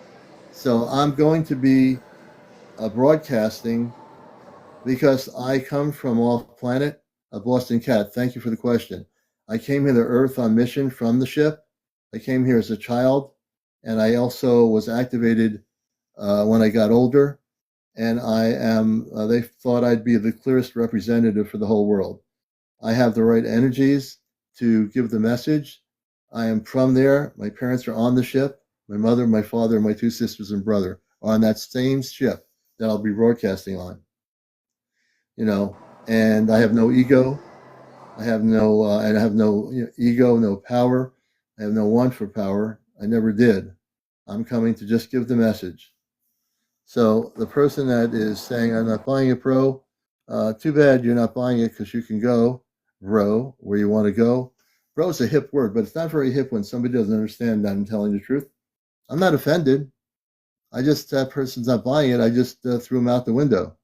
so I'm going to be broadcasting because I come from off planet. Boston Cat. Thank you for the question. I came here to Earth on mission from the ship. I came here as a child, and I also was activated when I got older. And I am. They thought I'd be the clearest representative for the whole world. I have the right energies to give the message. I am from there. My parents are on the ship. My mother, my father, and my two sisters and brother are on that same ship that I'll be broadcasting on. You know, and I have no ego. I have no ego, no power. I have no want for power. I never did. I'm coming to just give the message. So the person that is saying I'm not buying a pro, too bad you're not buying it because you can go, bro, where you want to go. Bro is a hip word, but it's not very hip when somebody doesn't understand that I'm telling the truth. I'm not offended. I just that person's not buying it. I just threw him out the window.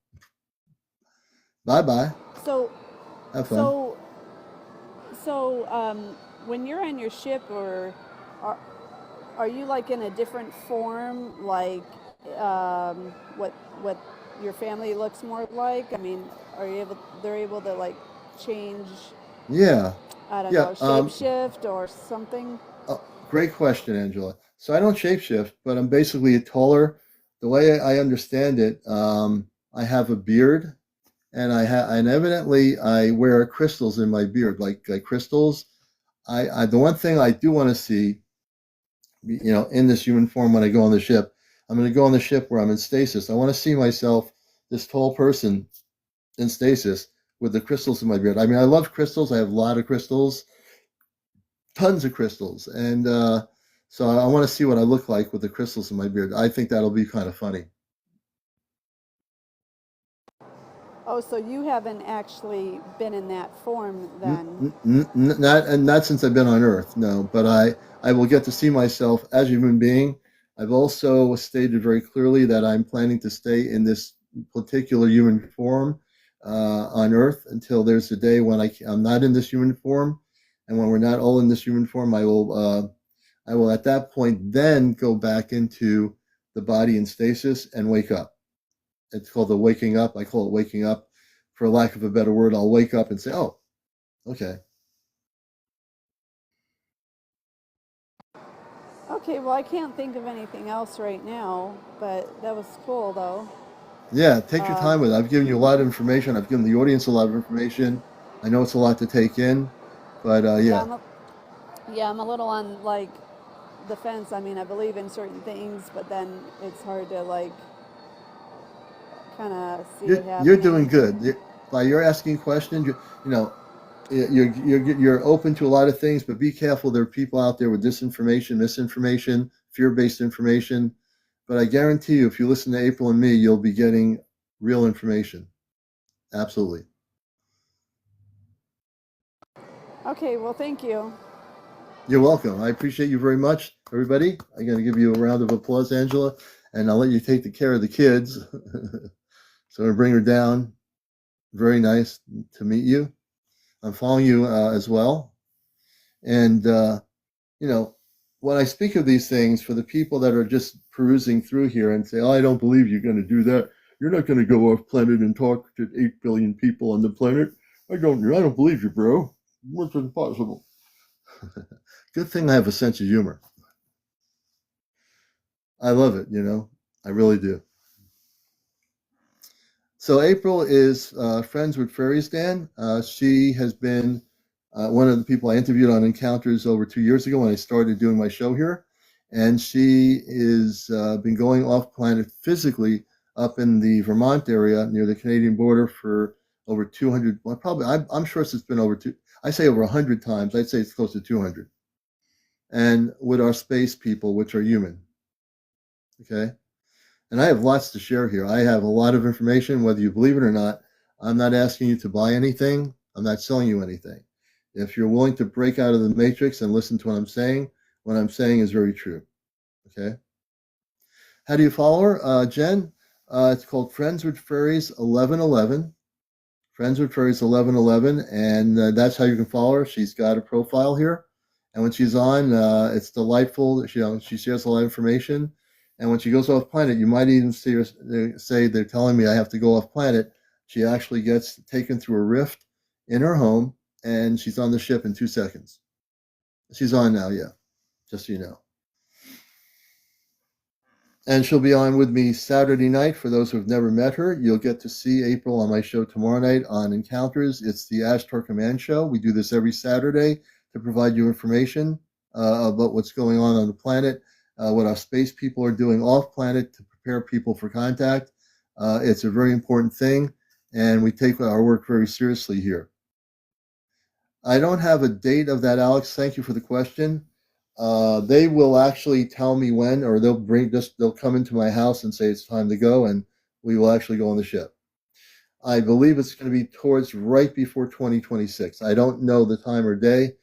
Bye bye. So, Have fun. so, so, when you're on your ship, or are are you like in a different form, like what your family looks more like? I mean, are you able? They're able to like change. Yeah, I don't yeah. know, shapeshift or something. Great question, Angela. So I don't shapeshift, but I'm basically a taller. The way I understand it, I have a beard, and evidently I wear crystals in my beard, like crystals. I the one thing I do want to see, in this human form when I go on the ship, I'm going to go on the ship where I'm in stasis. I want to see myself, this tall person in stasis with the crystals in my beard. I mean, I love crystals. I have a lot of crystals, tons of crystals, and so I want to see what I look like with the crystals in my beard. I think that'll be kind of funny. Oh, so you haven't actually been in that form then? Not since I've been on Earth, no. But I will get to see myself as a human being. I've also stated very clearly that I'm planning to stay in this particular human form on Earth until there's a day when I'm not in this human form, and when we're not all in this human form, I will at that point then go back into the body in stasis and wake up. It's called the waking up. I call it waking up. For lack of a better word, I'll wake up and say, "Oh, okay." Okay, well, I can't think of anything else right now, but that was cool though. Yeah, take your Um, time with it. I've given you a lot of information. I've given the audience a lot of information. I know it's a lot to take in, but yeah, yeah, I'm a little on like the fence. I mean, I believe in certain things, but then it's hard to like kind of see it you're doing happening. good. By your asking questions, you know you're open to a lot of things, but be careful. There are people out there with disinformation, misinformation, fear-based information. But I guarantee you, if you listen to April and me, you'll be getting real information. Absolutely. Okay, well, thank you. You're welcome. I appreciate you very much, everybody. I'm going to give you a round of applause, Angela, and I'll let you take the care of the kids. So I bring her down. Very nice to meet you. I'm following you as well. And, when I speak of these things, for the people that are just perusing through here and say, oh, I don't believe you're going to do that. You're not going to go off planet and talk to 8 billion people on the planet. I don't believe you, bro. What's impossible? Good thing I have a sense of humor. I love it, I really do. So April is friends with Fairies Dan. She has been one of the people I interviewed on Encounters over 2 years ago when I started doing my show here, and she is been going off planet physically up in the Vermont area near the Canadian border for over 200. Well, probably I'm sure it's been over two. I say over 100 times. I'd say it's close to 200. And with our space people, which are human. Okay. And I have lots to share here. I have a lot of information, whether you believe it or not. I'm not asking you to buy anything. I'm not selling you anything. If you're willing to break out of the matrix and listen to what I'm saying is very true. Okay. How do you follow her, Jen? It's called Friends with Fairies 1111. Friends with Fairies 1111, and that's how you can follow her. She's got a profile here, and when she's on, it's delightful. She shares a lot of information, and when she goes off planet, you might even see her say, "They're telling me I have to go off planet." She actually gets taken through a rift in her home, and she's on the ship in 2 seconds. She's on now, yeah, just so you know. And she'll be on with me Saturday night. For those who've never met her, you'll get to see April on my show tomorrow night on Encounters. It's the Ashtar Command Show. We do this every Saturday to provide you information about what's going on the planet, what our space people are doing off planet to prepare people for contact. It's a very important thing, and we take our work very seriously here. I don't have a date of that, Alex. Thank you for the question. They will actually tell me when, or they'll come into my house and say it's time to go, and we will actually go on the ship. I believe it's going to be towards right before 2026. I don't know the time or day,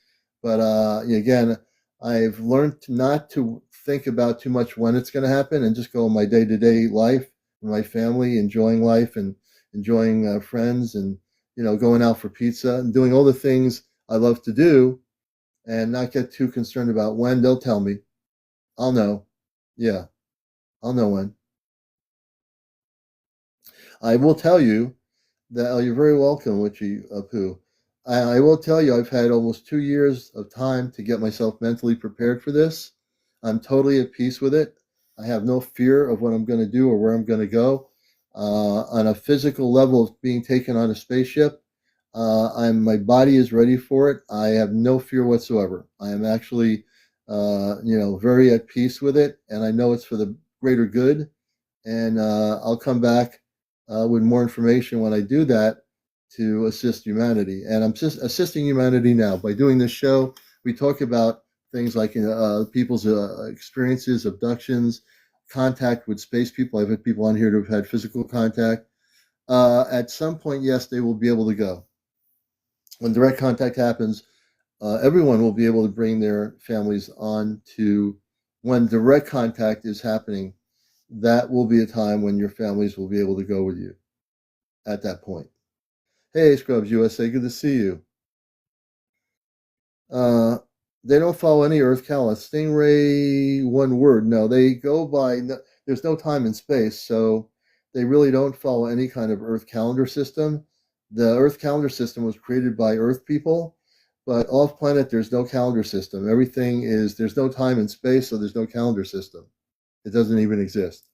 but again, I've learned not to think about too much when it's going to happen and just go on my day-to-day life, with my family, enjoying life and enjoying friends, and going out for pizza and doing all the things I love to do, and not get too concerned about when. They'll tell me. I'll know. Yeah, I'll know when. I will tell you that you're very welcome, Witchy Pooh. I will tell you, I've had almost 2 years of time to get myself mentally prepared for this. I'm totally at peace with it. I have no fear of what I'm going to do or where I'm going to go. On a physical level of being taken on a spaceship, my body is ready for it. I have no fear whatsoever. I am actually, very at peace with it, and I know it's for the greater good. And I'll come back with more information when I do that to assist humanity. And I'm just assisting humanity now by doing this show. We talk about things like people's experiences, abductions, contact with space people. I've had people on here who've had physical contact. At some point, yes, they will be able to go. When direct contact happens, everyone will be able to bring their families on to. When direct contact is happening, that will be a time when your families will be able to go with you at that point. Hey, Scrubs USA, good to see you. They don't follow any Earth calendar. Stingray, one word. No, they go by, there's no time and space, so they really don't follow any kind of Earth calendar system. The Earth calendar system was created by Earth people, but off planet, there's no calendar system. There's no time and space, so there's no calendar system. It doesn't even exist.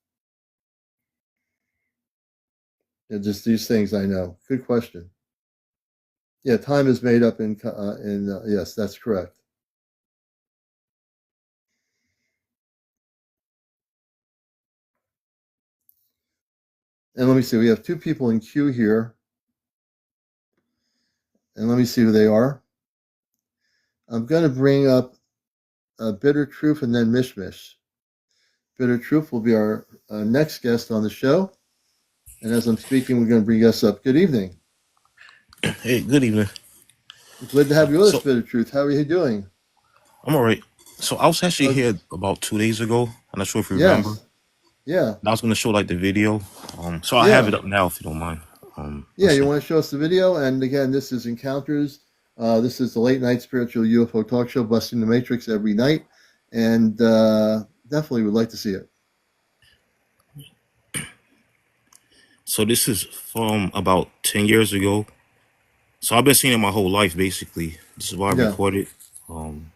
Just these things I know. Good question. Yeah, time is made up in yes, that's correct. And let me see, we have two people in queue here. And let me see who they are. I'm going to bring up Bitter Truth and then Mishmish. Bitter Truth will be our next guest on the show. And as I'm speaking, we're going to bring us up. Good evening. Hey, good evening. Glad to have you with us, So Bitter Truth. How are you doing? I'm all right. So I was actually Uh, here about 2 days ago. I'm not sure if you remember. yes. Yeah. I was going to show like the video. So I have Yeah. it up now if you don't mind. Yeah, Let's you see. want to show us the video? And again, this is Encounters. This is the late night spiritual UFO talk show, Busting the Matrix every night. And definitely would like to see it. So this is from about 10 years ago. So I've been seeing it my whole life, basically. This is why I Yeah. recorded. Um,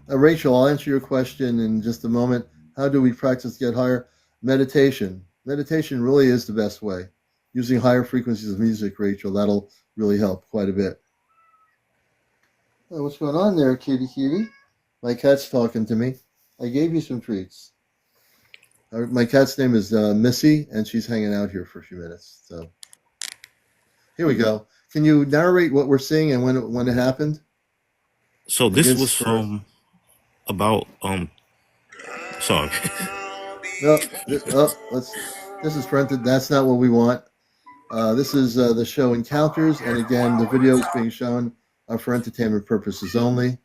Rachel, I'll answer your question in just a moment. How do we practice to get higher? Meditation. Meditation really is the best way. Using higher frequencies of music, Rachel, that'll really help quite a bit. Oh, what's going on there, kitty kitty? My cat's talking to me. I gave you some treats. My cat's name is Missy, and she's hanging out here for a few minutes. So here we go. Can you narrate what we're seeing and when it happened? so this Begins was first. from about sorry. No, this is printed. That's not what we want. This is the show Encounters, and again, the videos being shown are for entertainment purposes only.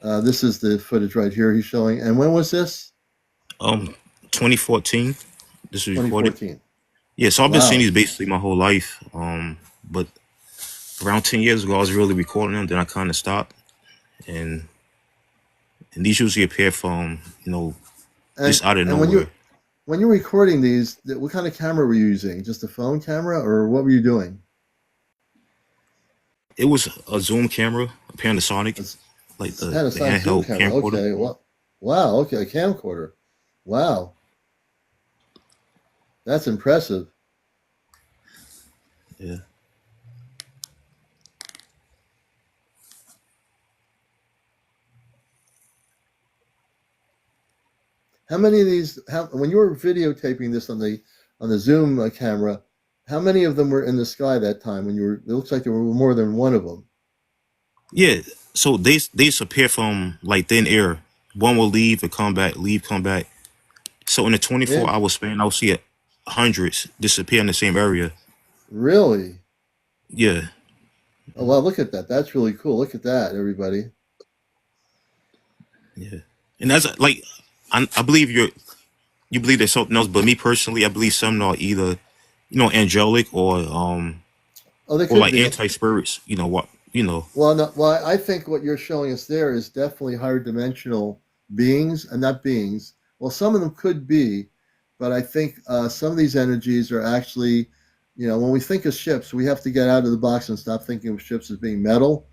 This is the footage right here he's showing. And when was this? um 2014. This was recorded. 2014. Yeah, so I've been seeing Wow. these basically my whole life. But around 10 years ago, I was really recording them. Then I kind of stopped, and and these usually appear from just out of And when nowhere. you're recording these, what kind of camera were you using? Just a phone camera, or what were you doing? It was a zoom camera, a Panasonic, It's like the Panasonic zoom handheld camera. camcorder. Okay. Wow. Okay, a camcorder. Wow, that's impressive. Yeah. How many of these? When you were videotaping this on the Zoom camera, how many of them were in the sky that time? When you were, it looks like there were more than one of them. Yeah. So they disappear from like thin air. One will leave and come back, leave, come back. So in a 24 And hour span, I'll see it hundreds disappear in the same area. really, Yeah. oh wow, look at that. That's really cool. Look at that, everybody. Yeah. And that's like I believe you believe there's something else, but me personally, I believe some are either, angelic Oh, they or could like be. anti spirits, what Well, no, well, I think what you're showing us there is definitely higher dimensional beings, and not beings. Well, some of them could be, but I think some of these energies are actually, when we think of ships, we have to get out of the box and stop thinking of ships as being metal.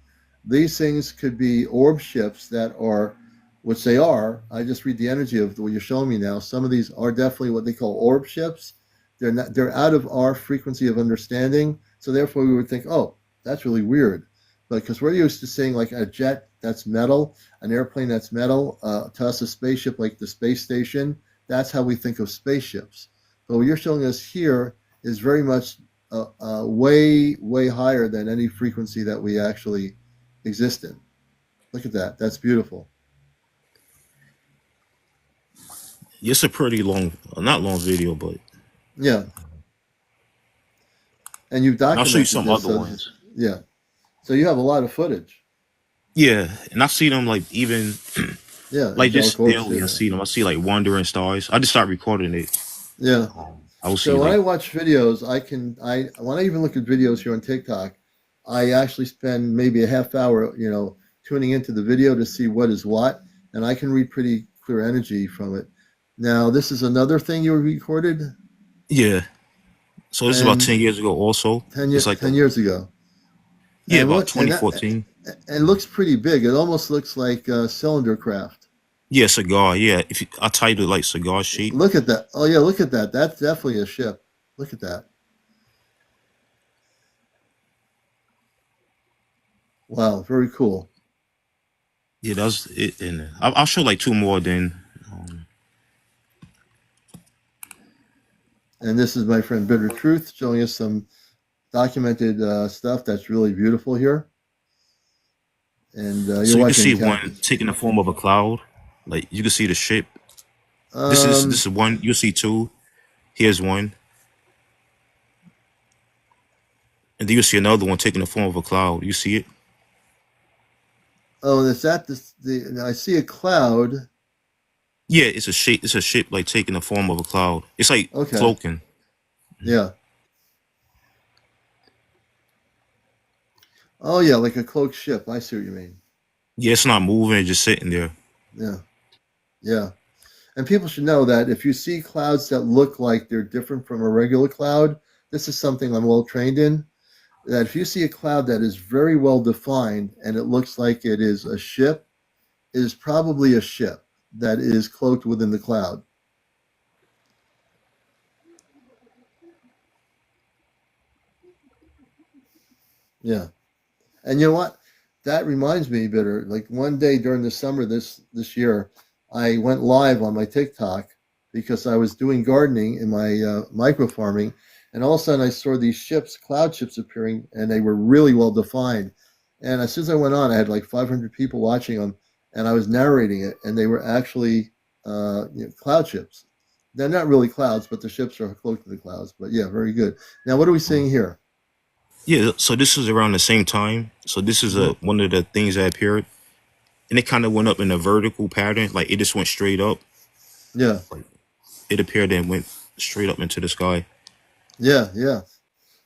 These things could be orb ships that are, which they are. I just read the energy of what you're showing me now. Some of these are definitely what they call orb ships. They're not. They're out of our frequency of understanding. So therefore, we would think, oh, that's really weird. But because we're used to seeing like a jet that's metal, an airplane that's metal, to us a spaceship like the space station, that's how we think of spaceships. But what you're showing us here is very much way, way higher than any frequency that we actually exist in. Look at that. That's beautiful. it's a pretty long, not long video, but Yeah. And you've and I'll show you documented some this. other So, ones. yeah. So you have a lot of footage. Yeah, and I see them like even Yeah. like Angelic just orbs daily. I too. see them. I see like wandering stars. I just start recording it. Yeah. I will see So when I like watch videos, when I even look at videos here on TikTok, I actually spend maybe a half hour, tuning into the video to see what is what, and I can read pretty clear energy from it. Now, this is another thing you recorded, yeah. So this is about and 10 years ago. Also, it's like 10 years ago, yeah, and about what and that 2014. and looks pretty big. It almost looks like cylinder craft. Yeah, cigar. Yeah, if I titled it like cigar shape. Look at that! Oh yeah, look at that! That's definitely a ship. Look at that! Wow, very cool. Yeah, that's it. And I'll show like two more. Then And this is my friend Bitter Truth showing us some documented stuff that's really beautiful here. And you're so you can watching see Cat. one taking the form of a cloud. Like you can see the shape. This Um, is one. You'll see two. Here's one, and then you'll see another one taking the form of a cloud. You see it? oh, is that I see a cloud. Yeah, it's a shape. It's a shape like taking the form of a cloud. It's like Okay. cloaking. Yeah. Oh, yeah, like a cloaked ship. I see what you mean. Yeah, it's not moving. It's just sitting there. Yeah. Yeah. And people should know that if you see clouds that look like they're different from a regular cloud, this is something I'm well trained in. That if you see a cloud that is very well defined and it looks like it is a ship, it is probably a ship that is cloaked within the cloud. Yeah. And you know what? That reminds me, Bitter. Like one day during the summer this year, I went live on my TikTok because I was doing gardening in my micro farming, and all of a sudden I saw these ships, cloud ships, appearing, and they were really well defined. And as soon as I went on, I had like 500 people watching them, and I was narrating it, and they were actually cloud ships. They're not really clouds, but the ships are cloaked to the clouds. But yeah, very good. Now, what are we seeing here? Yeah. So this is around the same time. So this is Hmm. one of the things that appeared, and it kind of went up in a vertical pattern. Like it just went straight up. Yeah. it appeared and went straight up into the sky. Yeah, yeah.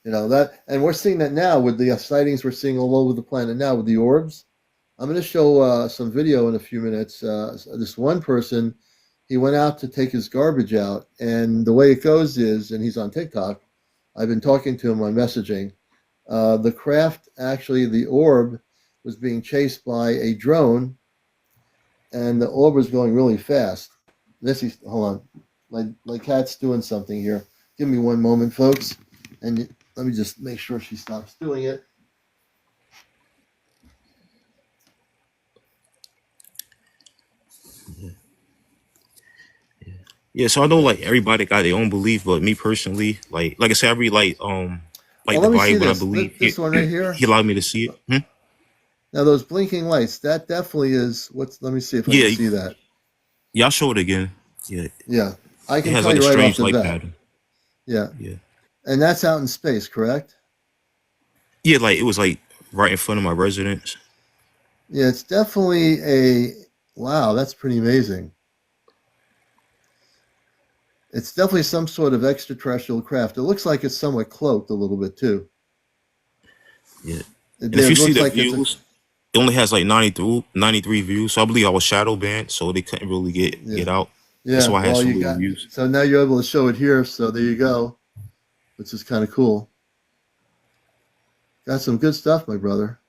That, and we're seeing that now with the sightings we're seeing all over the planet now with the orbs. I'm going to show some video in a few minutes. This one person, he went out to take his garbage out, and the way it goes is, and he's on TikTok. I've been talking to him on messaging. The craft, actually, the orb was being chased by a drone, and the orb was going really fast. Hold on, my cat's doing something here. Give me one moment, folks, and let me just make sure she stops doing it. Yeah, so I know like everybody got their own belief, but me personally, like I said, I read Well, like the let me see Bible, and I this. believe This one right here. he allowed me to see it. Hmm? Now those blinking lights, that definitely is what's. Let me see if I can Yeah, see that. yeah, I'll show it again. Yeah, Yeah, I it can has tell like a you right off strange the light bat. pattern. Yeah, Yeah, and that's out in space, correct? yeah, like it was like right in front of my residence. Yeah, it's definitely a. Wow, that's pretty amazing. It's definitely some sort of extraterrestrial craft. It looks like it's somewhat cloaked a little bit too. Yeah, and if There you see looks the like it's a. views, it only has like 93 views. So I believe I was shadow banned, so they couldn't really Yeah, get out. That's yeah. why I had Well, so you little got. views. So now you're able to show it here. So there you go, which is kind of cool. Got some good stuff, my brother.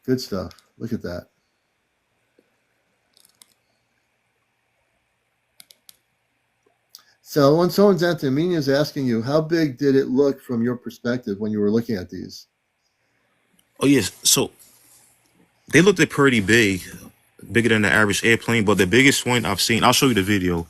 Good stuff. Look at that. So when someone's Antamina is asking you, how big did it look from your perspective when you were looking at these? Oh yes, so they looked at pretty big, bigger than the average airplane. But the biggest one I've seen, I'll show you the video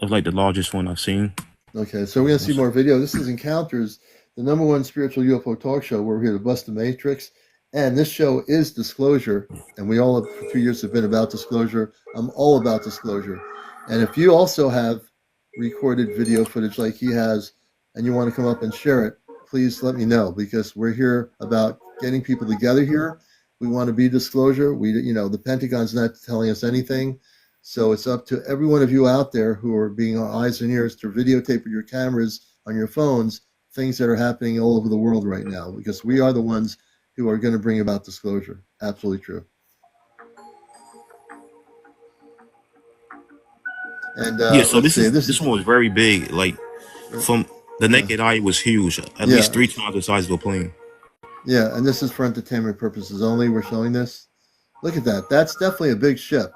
of like the largest one I've seen. Okay, so we're going to see more video. This is Encounters, the number one spiritual UFO talk show. We're here to bust the matrix. And this show is disclosure. And we all, for 2 years, have been about disclosure. I'm all about disclosure. And if you also have recorded video footage like he has and you want to come up and share it, please let me know because we're here about getting people together here. We want to be disclosure. The Pentagon's not telling us anything. So it's up to every one of you out there who are being our eyes and ears to videotape with your cameras on your phones things that are happening all over the world right now because we are the ones who are going to bring about disclosure. Absolutely true. And Yeah, so let's see. This this is one was very big. Like from the yeah, naked eye, it was huge, at least yeah, 3 times the size of a plane. yeah. And this is for entertainment purposes only. We're showing this. Look at that. That's definitely a big ship.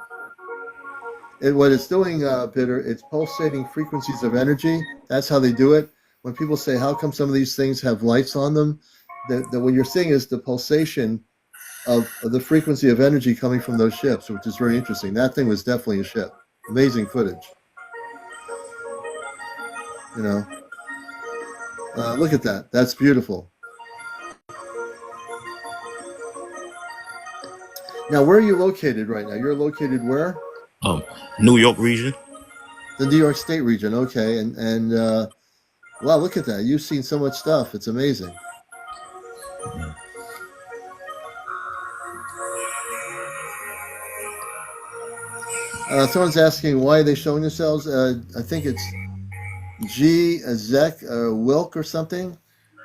What it's doing, Bitter, it's pulsating frequencies of energy. That's how they do it. When people say, how come some of these things have lights on them? That what you're seeing is the pulsation of the frequency of energy coming from those ships, which is very interesting. That thing was definitely a ship. Amazing footage. You know, look at that. That's beautiful. Now, where are you located right now? You're located where? Um, New York region. The New York State region. Okay, and wow, look at that. You've seen so much stuff. It's amazing. Someone's asking why are they showing themselves. I think it's Zek Wilk or something.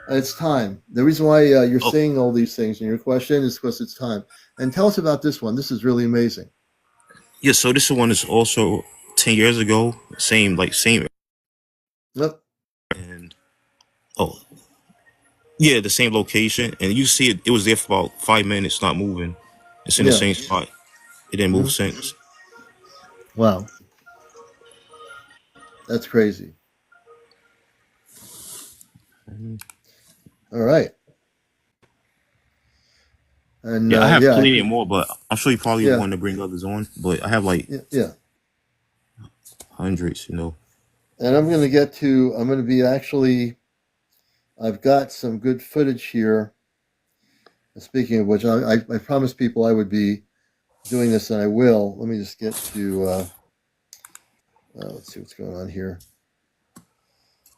It's time. The reason why you're Oh, seeing all these things in your question is because it's time. And tell us about this one. This is really amazing. yeah. So this one is also 10 years ago. Same. Yep. And oh, yeah, the same location. And you see it. It was there for about 5 minutes, not moving. It's in the Yeah. same spot. It didn't move Mhm. since. Wow. That's crazy. All right. And Yeah, I have yeah, I plenty can. more, but I'm sure you probably Yeah. want to bring others on. But I have like Yeah. Yeah. hundreds. You know. And I'm going to get to. I'm going to be actually. I've got some good footage here. Speaking of which, I promised people I would be doing this, and I will. Let me just get to. Let's see what's going on here.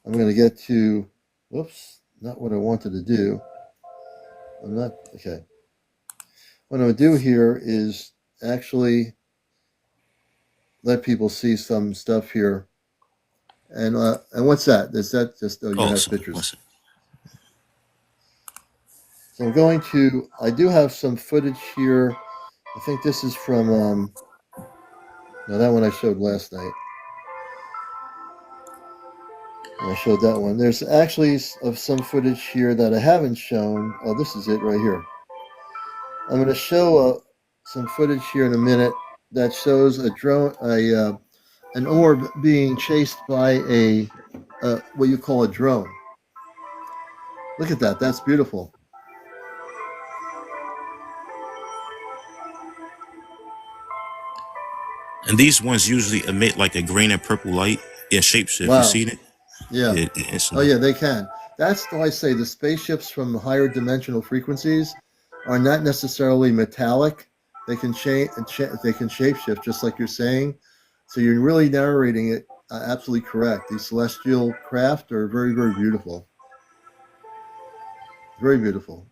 I'm going to get to. Whoops, not what I wanted to do. I'm not okay. What I'm going to do here is actually let people see some stuff here. And what's that? Is that just, oh, you Oh, have sorry. pictures. So I'm going to, I do have some footage here. I think this is from, no, that one I showed last night. I showed that one. There's actually of some footage here that I haven't shown. Oh, this is it right here. I'm going to show some footage here in a minute that shows a drone, an orb being chased by a what you call a drone. Look at that. That's beautiful. And these ones usually emit like a green and purple light in shapeshift. You Wow. seen it? Yeah. It Oh instantly. yeah, they can. That's why I say the spaceships from higher dimensional frequencies are not necessarily metallic. They can they can shapeshift, just like you're saying. So you're really narrating it absolutely correct. These celestial craft are very, very beautiful. Very beautiful.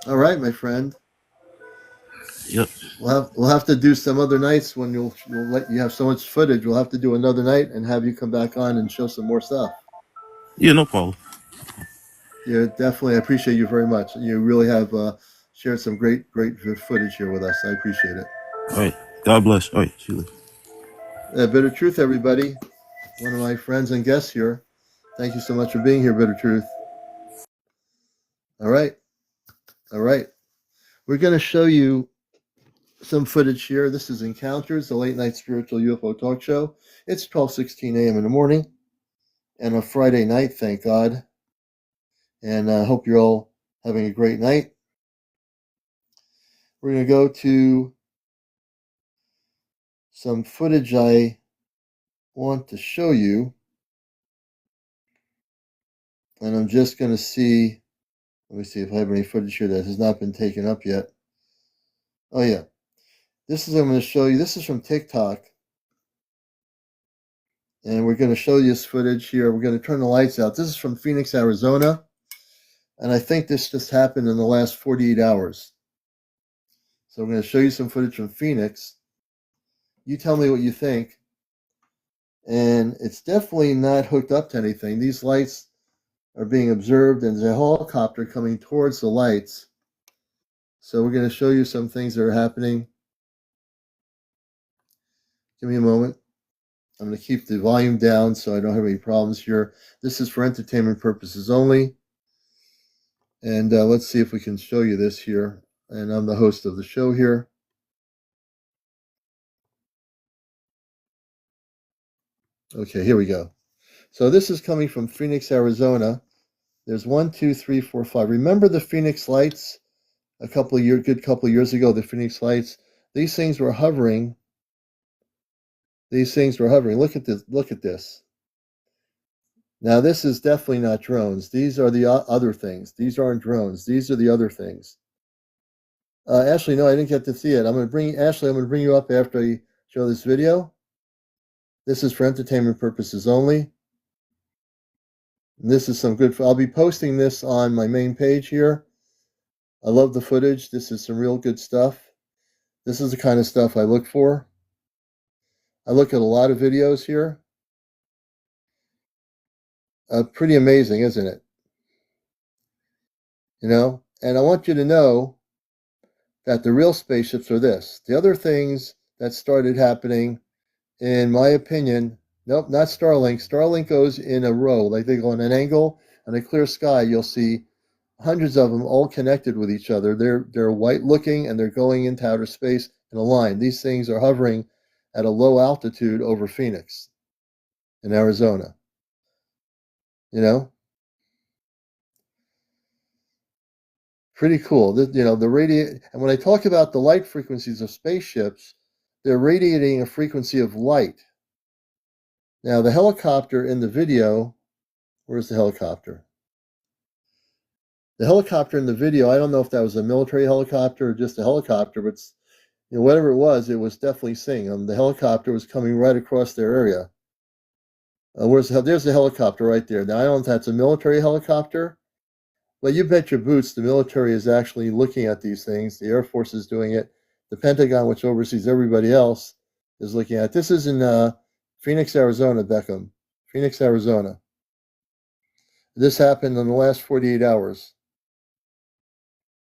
All right, my friend. Yep. We'll have to do some other nights when you'll let you have so much footage. We'll have to do another night and have you come back on and show some more stuff. Yeah, no problem. Yeah, definitely. I appreciate you very much. You really have shared some great footage here with us. I appreciate it. All right. God bless. All right. See you later. Bitter Truth, everybody. One of my friends and guests here. Thank you so much for being here, Bitter Truth. All right. All right. We're going to show you some footage here. This is Encounters, the late night spiritual UFO talk show. It's 12:16 a.m. in the morning and a Friday night, thank God. And I hope you're all having a great night. We're going to go to some footage I want to show you. And I'm just going to see, let me see if I have any footage here that has not been taken up yet. Oh, yeah. This is, I'm going to show you, this is from TikTok. And we're going to show you this footage here. We're going to turn the lights out. This is from Phoenix, Arizona. And I think this just happened in the last 48 hours. So I'm going to show you some footage from Phoenix. You tell me what you think. And it's definitely not hooked up to anything. These lights are being observed, and there's a helicopter coming towards the lights. So we're going to show you some things that are happening. Give me a moment. I'm going to keep the volume down so I don't have any problems here. This is for entertainment purposes only. And let's see if we can show you this here. And I'm the host of the show here. Okay, here we go. So this is coming from Phoenix, Arizona. There's 1, 2, 3, 4, 5. Remember the Phoenix lights a couple of years ago, the Phoenix lights? These things were hovering. These things were hovering. Look at this. Look at this. Now, this is definitely not drones. These are the other things. These aren't drones. These are the other things. Ashley, no, I didn't get to see it. I'm going to bring Ashley. I'm going to bring you up after I show this video. This is for entertainment purposes only. And this is some good. I'll be posting this on my main page here. I love the footage. This is some real good stuff. This is the kind of stuff I look for. I look at a lot of videos here. Pretty amazing, isn't it? You know, and I want you to know that the real spaceships are this. The other things that started happening, in my opinion, nope, not Starlink. Starlink goes in a row, like they go on an angle on a clear sky. You'll see hundreds of them all connected with each other. They're white looking and they're going into outer space in a line. These things are hovering at a low altitude over Phoenix in Arizona. You know, pretty cool. You know, the and when I talk about the light frequencies of spaceships, they're radiating a frequency of light. Now, the helicopter in the video, where's the helicopter? The helicopter in the video, I don't know if that was a military helicopter or just a helicopter, but you know, whatever it was definitely seeing them. The helicopter was coming right across their area. There's the helicopter right there. Now, I don't know if that's a military helicopter Well, you bet your boots the military is actually looking at these things. The Air Force is doing it. The Pentagon, which oversees everybody else, is looking at it. This is in Phoenix, Arizona, Beckham. Phoenix, Arizona. This happened in the last 48 hours.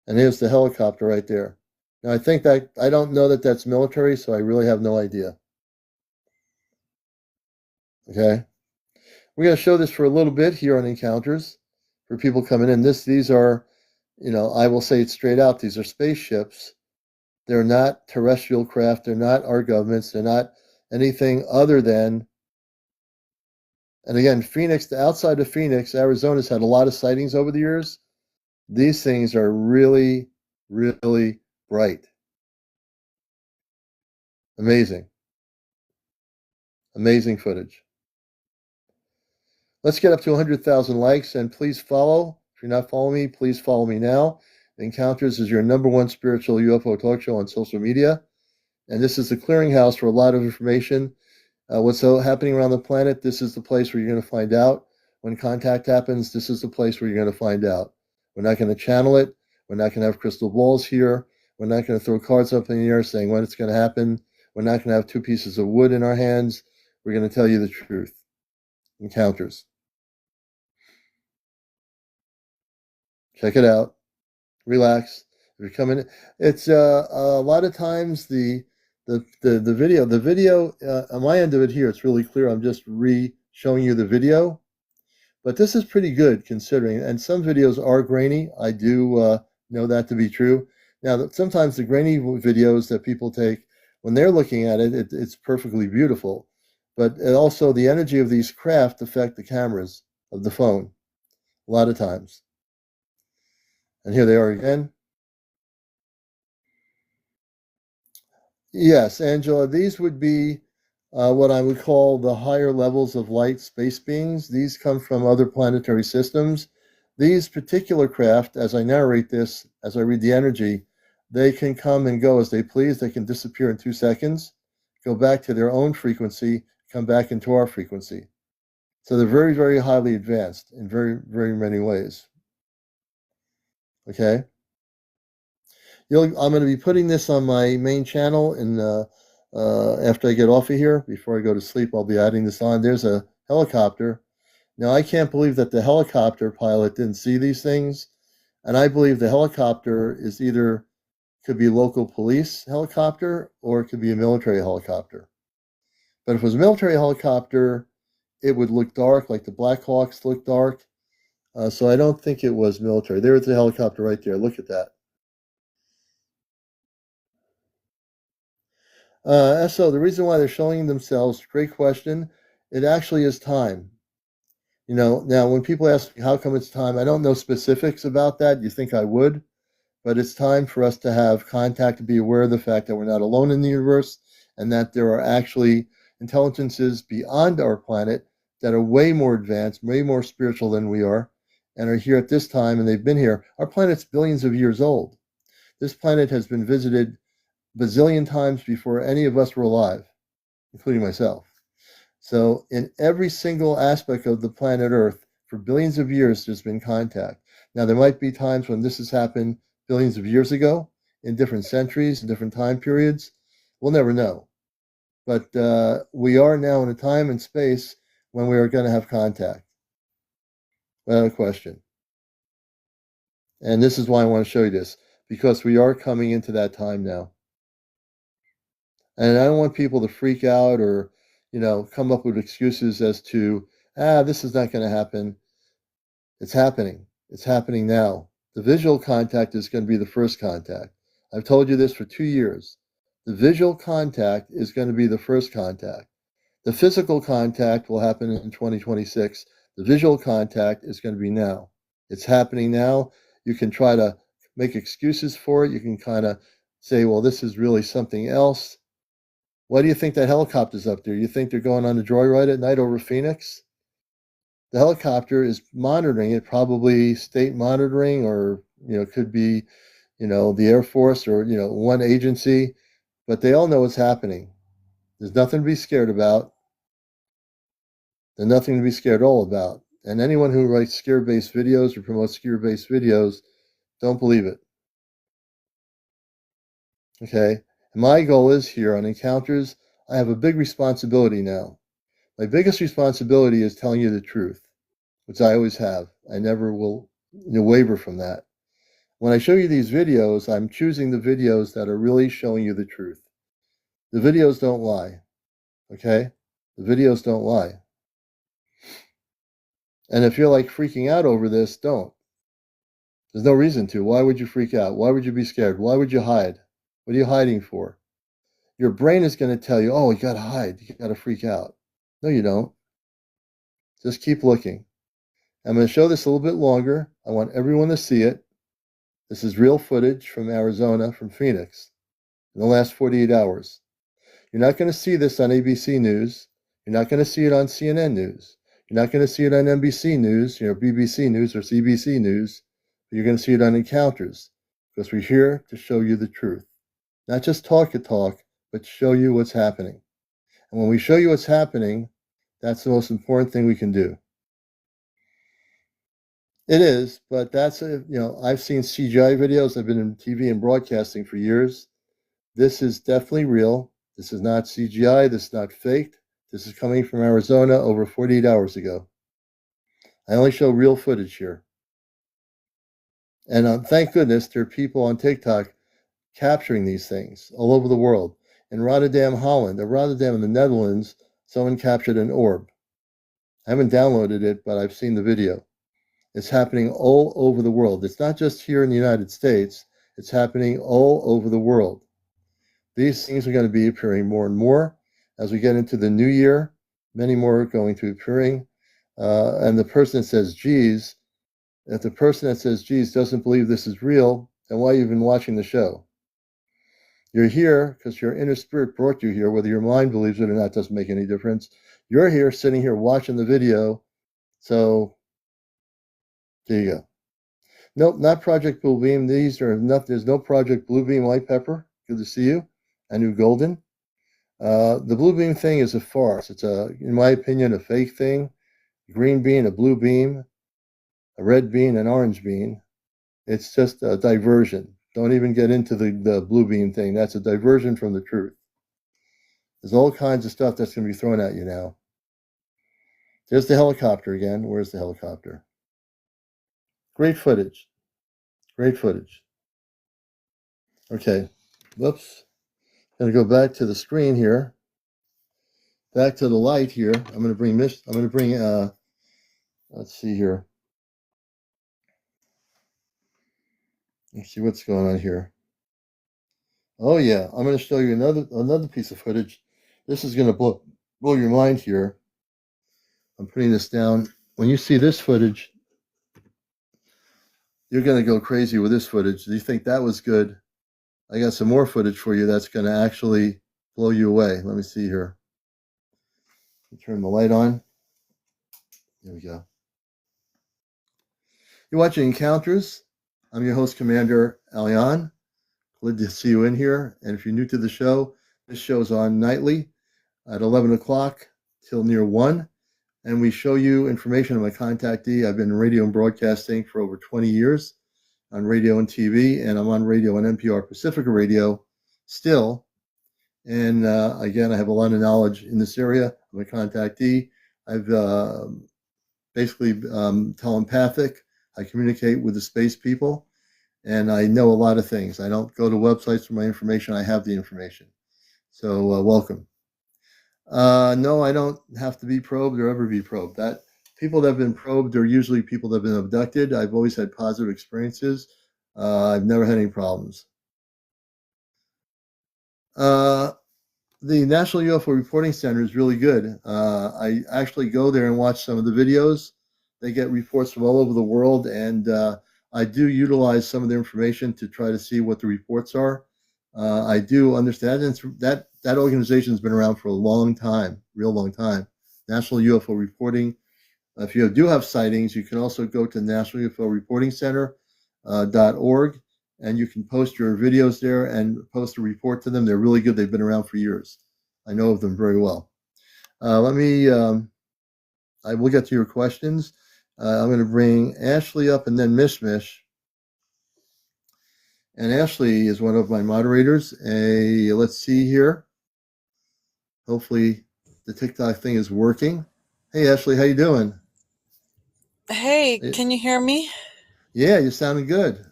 And here's the helicopter right there. Now, I don't know that that's military, so I really have no idea. Okay. We're going to show this for a little bit here on Encounters for people coming in. These are, I will say it straight out. These are spaceships. They're not terrestrial craft. They're not our governments. They're not anything other than, and again, Phoenix, outside of Phoenix, Arizona's had a lot of sightings over the years. These things are really, really bright. Amazing. Amazing footage. Let's get up to 100,000 likes, and please follow. If you're not following me, please follow me now. Encounters is your #1 spiritual UFO talk show on social media, and this is the clearinghouse for a lot of information. What's happening around the planet, this is the place where you're going to find out. When contact happens, this is the place where you're going to find out. We're not going to channel it. We're not going to have crystal balls here. We're not going to throw cards up in the air saying when it's going to happen. We're not going to have 2 pieces of wood in our hands. We're going to tell you the truth. Encounters. Check it out. Relax. If you're coming, it's a lot of times the video on my end of it here, it's really clear. I'm just showing you the video, but this is pretty good considering. And some videos are grainy. I do know that to be true. Now, sometimes the grainy videos that people take when they're looking at it, it's perfectly beautiful. But also the energy of these craft affect the cameras of the phone a lot of times. And here they are again. Yes, Angela, these would be what I would call the higher levels of light space beings. These come from other planetary systems. These particular craft, as I narrate this, as I read the energy, they can come and go as they please. They can disappear in 2 seconds, go back to their own frequency, come back into our frequency. So they're very, very highly advanced in very, very many ways. Okay? I'm going to be putting this on my main channel, and after I get off of here, before I go to sleep, I'll be adding this on. There's a helicopter. Now, I can't believe that the helicopter pilot didn't see these things, and I believe the helicopter is could be a local police helicopter, or it could be a military helicopter. But if it was a military helicopter, it would look dark, like the Black Hawks look dark. So I don't think it was military. There's the helicopter right there. Look at that. So the reason why they're showing themselves, great question. It actually is time. Now when people ask how come it's time, I don't know specifics about that. You think I would, but it's time for us to have contact, to be aware of the fact that we're not alone in the universe, and that there are actually intelligences beyond our planet that are way more advanced, way more spiritual than we are, and are here at this time, and they've been here. Our planet's billions of years old. This planet has been visited bazillion times before any of us were alive, including myself. So in every single aspect of the planet Earth, for billions of years, there's been contact. Now, there might be times when this has happened billions of years ago, in different centuries, in different time periods. We'll never know. But we are now in a time and space when we are going to have contact. Without a question. And this is why I want to show you this, because we are coming into that time now. And I don't want people to freak out or, come up with excuses as to, this is not going to happen. It's happening. It's happening now. The visual contact is going to be the first contact. I've told you this for 2 years. The visual contact is going to be the first contact. The physical contact will happen in 2026. The visual contact is going to be now. It's happening now. You can try to make excuses for it. You can kind of say, well, this is really something else. Why do you think that helicopter's up there? You think they're going on a joyride at night over Phoenix? The helicopter is monitoring it, probably state monitoring, or could be, the Air Force, or one agency, but they all know what's happening. There's nothing to be scared about. There's nothing to be scared all about. And anyone who writes scare-based videos or promotes scare-based videos, don't believe it. Okay? And my goal is here on Encounters, I have a big responsibility now. My biggest responsibility is telling you the truth, which I always have. I never will waver from that. When I show you these videos, I'm choosing the videos that are really showing you the truth. The videos don't lie. Okay? The videos don't lie. And if you're like freaking out over this, don't. There's no reason to. Why would you freak out? Why would you be scared? Why would you hide? What are you hiding for? Your brain is going to tell you, oh, you got to hide. You got to freak out. No, you don't. Just keep looking. I'm going to show this a little bit longer. I want everyone to see it. This is real footage from Arizona, from Phoenix, in the last 48 hours. You're not going to see this on ABC News. You're not going to see it on CNN News. You're not going to see it on NBC News, BBC News or CBC News. But you're going to see it on Encounters, because we're here to show you the truth. Not just talk the talk, but show you what's happening. And when we show you what's happening, that's the most important thing we can do. It is, but that's I've seen CGI videos. I've been in TV and broadcasting for years. This is definitely real. This is not CGI. This is not faked. This is coming from Arizona over 48 hours ago. I only show real footage here. And thank goodness there are people on TikTok capturing these things all over the world. In Rotterdam, Holland, or Rotterdam in the Netherlands, someone captured an orb. I haven't downloaded it, but I've seen the video. It's happening all over the world. It's not just here in the United States. It's happening all over the world. These things are going to be appearing more and more. As we get into the new year, many more are going to be appearing. And the person that says, geez, if the person that says, geez, doesn't believe this is real, then why are you even watching the show? You're here because your inner spirit brought you here. Whether your mind believes it or not doesn't make any difference. You're here, sitting here, watching the video. So there you go. Nope, not Project Bluebeam. There's no Project Bluebeam White Pepper. Good to see you. Anu Golden. The Bluebeam thing is a farce. It's in my opinion, a fake thing. A green bean, a blue beam, a red bean, an orange bean. It's just a diversion. Don't even get into the blue beam thing. That's a diversion from the truth. There's all kinds of stuff that's going to be thrown at you now. There's the helicopter again. Where's the helicopter? Great footage. Great footage. Okay. Whoops. I'm going to go back to the screen here. Back to the light here. I'm going to bring this. I'm going to bring, let's see here. Let's see what's going on here. Oh yeah, I'm going to show you another piece of footage. This is going to blow your mind here. I'm putting this down. When you see this footage, you're going to go crazy with this footage. Do you think that was good? I got some more footage for you that's going to actually blow you away. Let me see here. Turn the light on. There we go. You're watching Encounters. I'm your host, CmdrAleon. Glad to see you in here. And if you're new to the show, this show's on nightly at 11 o'clock till near 1. And we show you information on my contactee. I've been in radio and broadcasting for over 20 years on radio and TV, and I'm on radio on NPR Pacifica Radio still. And again, I have a lot of knowledge in this area. I'm a contactee. I've basically telepathic. I communicate with the space people, and I know a lot of things. I don't go to websites for my information. I have the information. So welcome. No, I don't have to be probed or ever be probed. That people that have been probed are usually people that have been abducted. I've always had positive experiences. I've never had any problems. The National UFO Reporting Center is really good. I actually go there and watch some of the videos. They get reports from all over the world, and I do utilize some of their information to try to see what the reports are. I do understand that organization has been around for a long time, real long time. National UFO Reporting. If you do have sightings, you can also go to National UFO Reporting Center.org. And you can post your videos there and post a report to them. They're really good. They've been around for years. I know of them very well. I will get to your questions. I'm going to bring Ashley up and then Mishmish. And Ashley is one of my moderators. Let's see here. Hopefully the TikTok thing is working. Hey, Ashley, how you doing? Hey, can you hear me? Yeah, you're sounding good.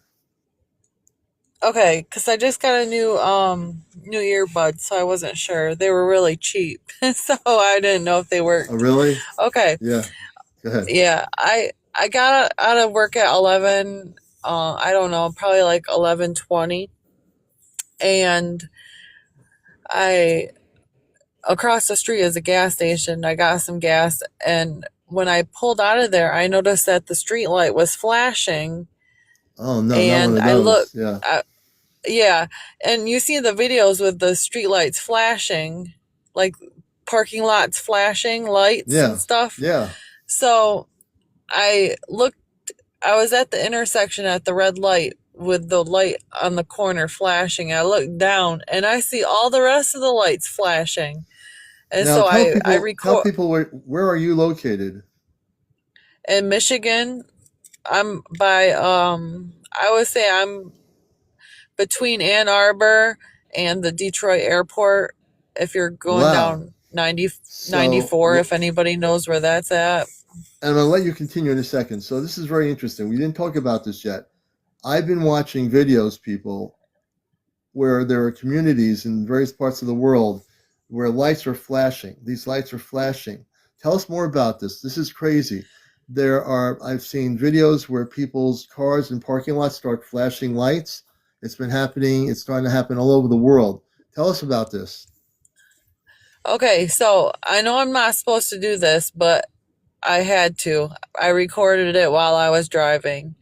Okay, because I just got a new earbuds, so I wasn't sure. They were really cheap, so I didn't know if they worked. Oh, really? Okay. Yeah. Go ahead. Yeah, I got out of work at 11. I don't know, probably like 11:20, and across the street is a gas station. I got some gas, and when I pulled out of there, I noticed that the street light was flashing. Oh no, not one And of I those. looked. Yeah. Yeah, and you see the videos with the streetlights flashing, like parking lots flashing lights and Yeah. stuff. Yeah. So I looked, I was at the intersection at the red light with the light on the corner flashing. I looked down and I see all the rest of the lights flashing. And Now so I tell record people where are you located? in Michigan. I'm by, I would say I'm between Ann Arbor and the Detroit airport. If you're going Wow. down 90, So 94, if anybody knows where that's at. and I'm gonna let you continue in a second. So this is very interesting. We didn't talk about this yet. I've been watching videos, people, where there are communities in various parts of the world where lights are flashing. These lights are flashing. Tell us more about this. This is crazy. I've seen videos where people's cars in parking lots start flashing lights. It's been happening. It's starting to happen all over the world. Tell us about this. Okay, so I know I'm not supposed to do this, but I had to. I recorded it while I was driving.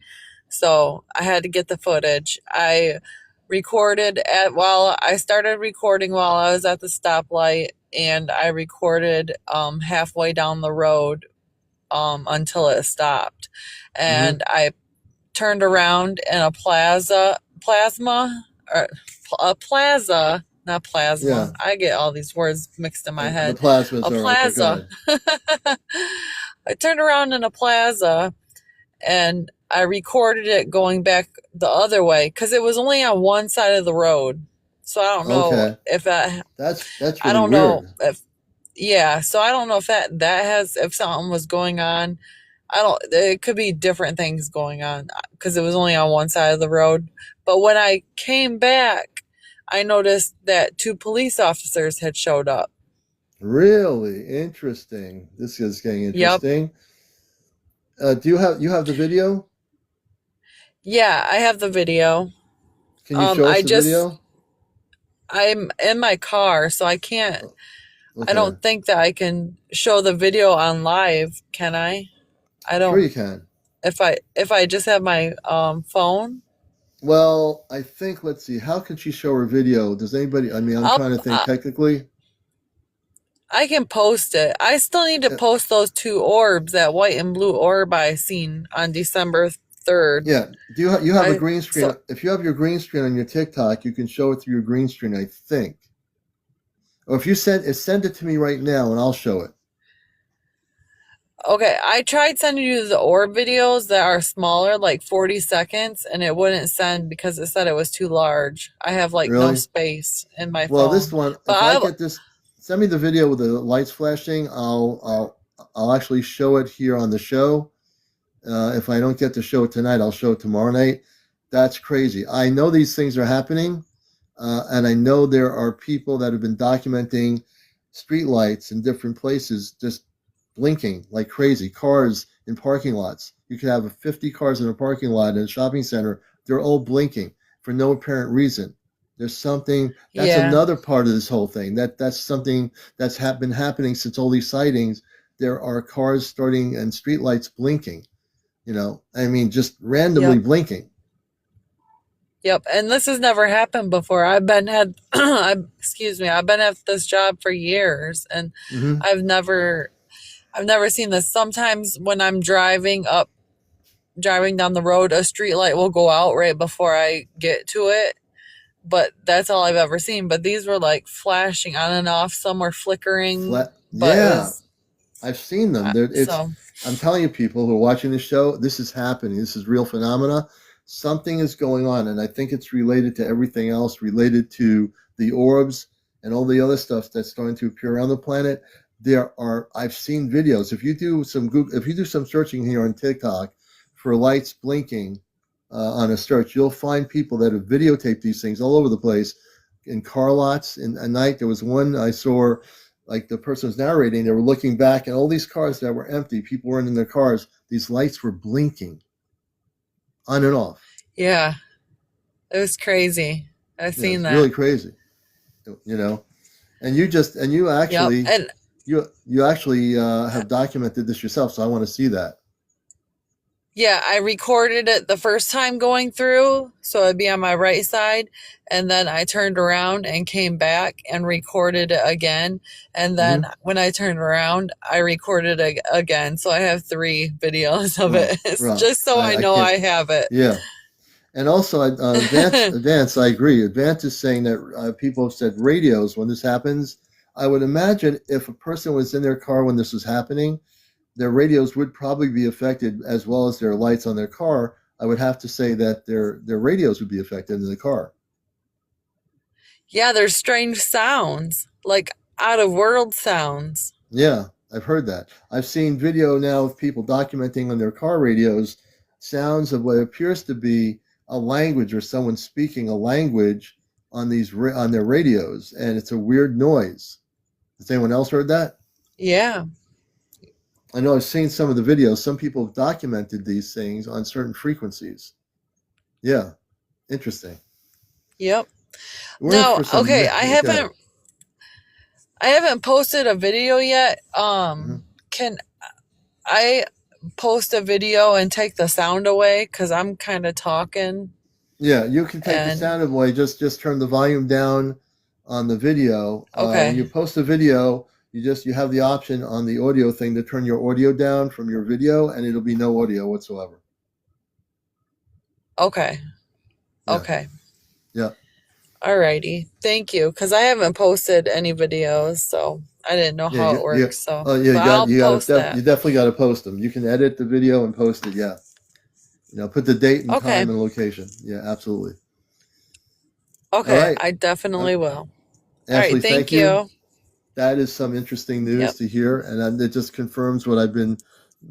So I had to get the footage. I started recording while I was at the stoplight, and I recorded halfway down the road until it stopped. And I turned around in a plaza, not plasma. Yeah. I get all these words mixed in my The head. plasmas A are right, but go plaza. ahead. I turned around in a plaza and I recorded it going back the other way because it was only on one side of the road. So I don't know if that. That's I really don't know weird. if. Yeah, so I don't know if if something was going on. It could be different things going on because it was only on one side of the road. But when I came back, I noticed that 2 police officers had showed up. Really interesting. This is getting Yep. interesting. Do you have the video? Yeah, I have the video. Can you show us the video? I'm in my car, so I can't. Okay. I don't think that I can show the video on live, can I? I don't. Sure you can. If I just have my phone. Well, I think, let's see, how can she show her video? Does anybody, I'm trying to think technically. I can post it. I still need to post those 2 orbs, that white and blue orb I seen on December 3rd. Yeah. Do you have a green screen? If you have your green screen on your TikTok, you can show it through your green screen, I think. Or if you send it to me right now and I'll show it. Okay, I tried sending you the orb videos that are smaller, like 40 seconds, and it wouldn't send because it said it was too large. I have no space in my phone. Well, this one, if I get this, send me the video with the lights flashing. I'll actually show it here on the show. If I don't get to show it tonight, I'll show it tomorrow night. That's crazy. I know these things are happening, and I know there are people that have been documenting streetlights in different places just blinking like crazy. Cars in parking lots. You could have 50 cars in a parking lot in a shopping center. They're all blinking for no apparent reason. There's something that's another part of this whole thing. That's something that's been happening since all these sightings. There are cars starting and streetlights blinking. Just randomly blinking. Yep, and this has never happened before. I've been at this job for years, and I've never seen this. Sometimes when I'm driving down the road, a street light will go out right before I get to it. But that's all I've ever seen. But these were like flashing on and off. Some were flickering. I've seen them. So I'm telling you, people who are watching this show, this is happening. This is real phenomena. Something is going on, and I think it's related to everything else, related to the orbs and all the other stuff that's starting to appear around the planet. I've seen videos. If you do some searching here on TikTok for lights blinking on a search, you'll find people that have videotaped these things all over the place in car lots. In a night, there was one I saw, like the person was narrating, they were looking back and all these cars that were empty, people weren't in their cars, these lights were blinking on and off. yeah, it was crazy. I've seen that. Really crazy, and you actually, and you actually have documented this yourself, so I want to see that. Yeah, I recorded it the first time going through, so it'd be on my right side, and then I turned around and came back and recorded it again, and then when I turned around, I recorded it again, so I have 3 videos of it, just so I know I have it. Yeah. And also, Advance, I agree. Advance is saying that people have said radios when this happens. I would imagine if a person was in their car when this was happening, their radios would probably be affected as well as their lights on their car. I would have to say that their radios would be affected in the car. Yeah, there's strange sounds, like out-of-world sounds. Yeah, I've heard that. I've seen video now of people documenting on their car radios sounds of what appears to be a language or someone speaking a language on their radios, and it's a weird noise. Has anyone else heard that? Yeah. I know I've seen some of the videos. Some people have documented these things on certain frequencies. Yeah, interesting. Yep. No, okay, I haven't posted a video yet. Can I post a video and take the sound away? Because I'm kind of talking. Yeah, you can take the sound away. Just turn the volume down on the video. Okay. When you post a video, you have the option on the audio thing to turn your audio down from your video, and it'll be no audio whatsoever. Okay. Yeah. Okay. Yeah. Alrighty. Thank you. Because I haven't posted any videos, so I didn't know how it works. You definitely got to post them. You can edit the video and post it. Yeah. Put the date and time and location. Yeah, absolutely. Okay, right. I definitely will. Ashley, all right, thank you. That is some interesting news to hear, and it just confirms what I've been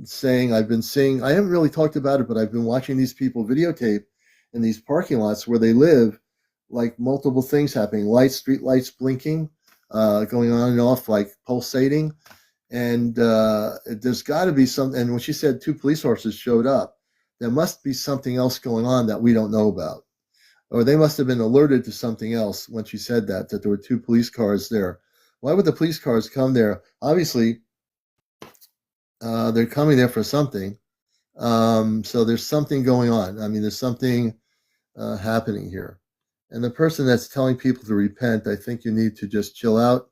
saying. I've been seeing. I haven't really talked about it, but I've been watching these people videotape in these parking lots where they live, like multiple things happening, street lights blinking, going on and off, like pulsating, and there's got to be some. And when she said 2 police horses showed up, there must be something else going on that we don't know about, or they must have been alerted to something else when she said that there were 2 police cars there. Why would the police cars come there? Obviously, they're coming there for something. So there's something going on. I mean, there's something happening here. And the person that's telling people to repent, I think you need to just chill out,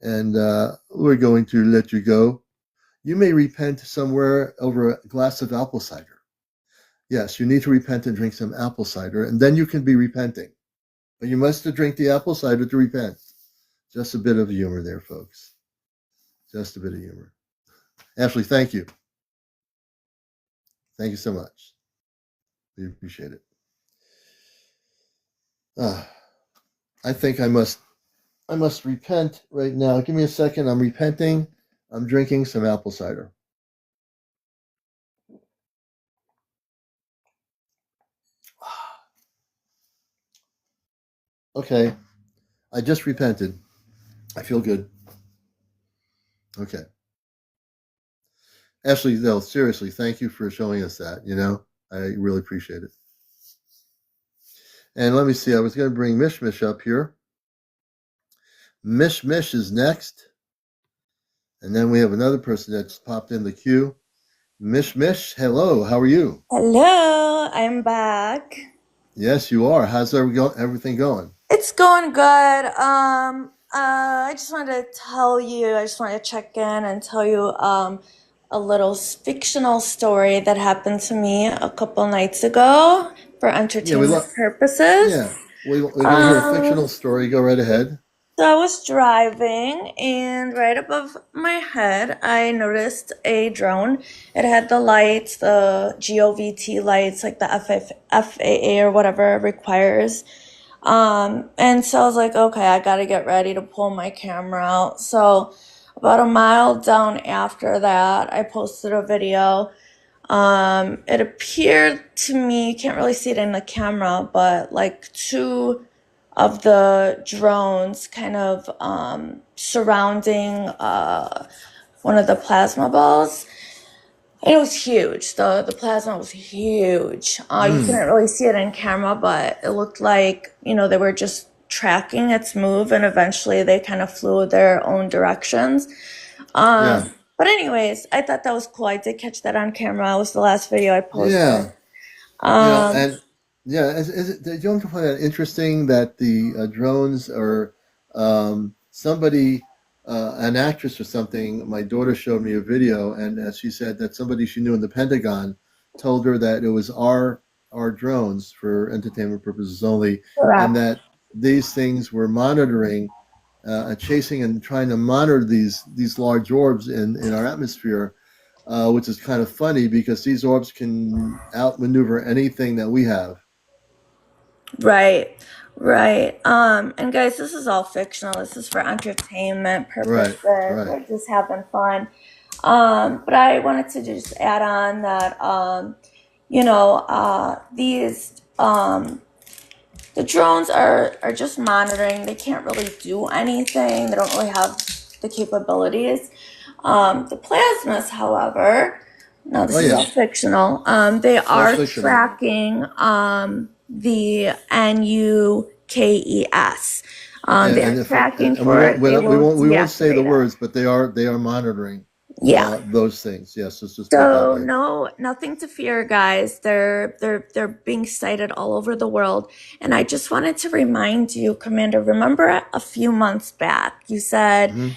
and we're going to let you go. You may repent somewhere over a glass of apple cider. Yes, you need to repent and drink some apple cider, and then you can be repenting. But you must drink the apple cider to repent. Just a bit of humor there, folks. Just a bit of humor. Ashley, thank you. Thank you so much. We appreciate it. I think I must repent right now. Give me a second. I'm repenting. I'm drinking some apple cider. Okay. I just repented. I feel good. Okay. Ashley, no, seriously, thank you for showing us that. I really appreciate it. And let me see, I was going to bring Mish up here. Mish is next. And then we have another person that's popped in the queue. Mish, hello, how are you? Hello, I'm back. Yes, you are. How's everything going? It's going good. I just wanted to check in and tell you a little fictional story that happened to me a couple nights ago for entertainment purposes. Yeah, we're going to hear a fictional story. Go right ahead. So I was driving, and right above my head, I noticed a drone. It had the lights, the GOVT lights, like the FAA or whatever it requires. And so I was like, okay, I gotta get ready to pull my camera out. So about a mile down after that, I posted a video. It appeared to me, you can't really see it in the camera, but like two of the drones kind of surrounding one of the plasma balls. And it was huge. The plasma was huge. You couldn't really see it in camera, but it looked like, they were just tracking its move, and eventually they kind of flew their own directions. Yeah. But anyways, I thought that was cool. I did catch that on camera. It was the last video I posted. Yeah. And don't you find that interesting that the drones are somebody, an actress or something? My daughter showed me a video, and she said that somebody she knew in the Pentagon told her that it was our drones for entertainment purposes only, and Correct. that these things were monitoring, chasing and trying to monitor these large orbs in our atmosphere, which is kind of funny because these orbs can outmaneuver anything that we have. Right, right. And guys, this is all fictional. This is for entertainment Right, purposes. right. We're just having fun. But I wanted to just add on that, these, the drones are just monitoring. They can't really do anything. They don't really have the capabilities. The plasmas, however, no, this Oh is all yeah, fictional. They it's all are fictional. tracking the NUKES. They're And if tracking and we for won't it. They will we won't say the deactivate it. words, but they are monitoring Yeah. those things. Yes, let's just put it that So way. nothing to fear, guys. They're being sighted all over the world. And I just wanted to remind you, Commander, remember a few months back, you said Hmm.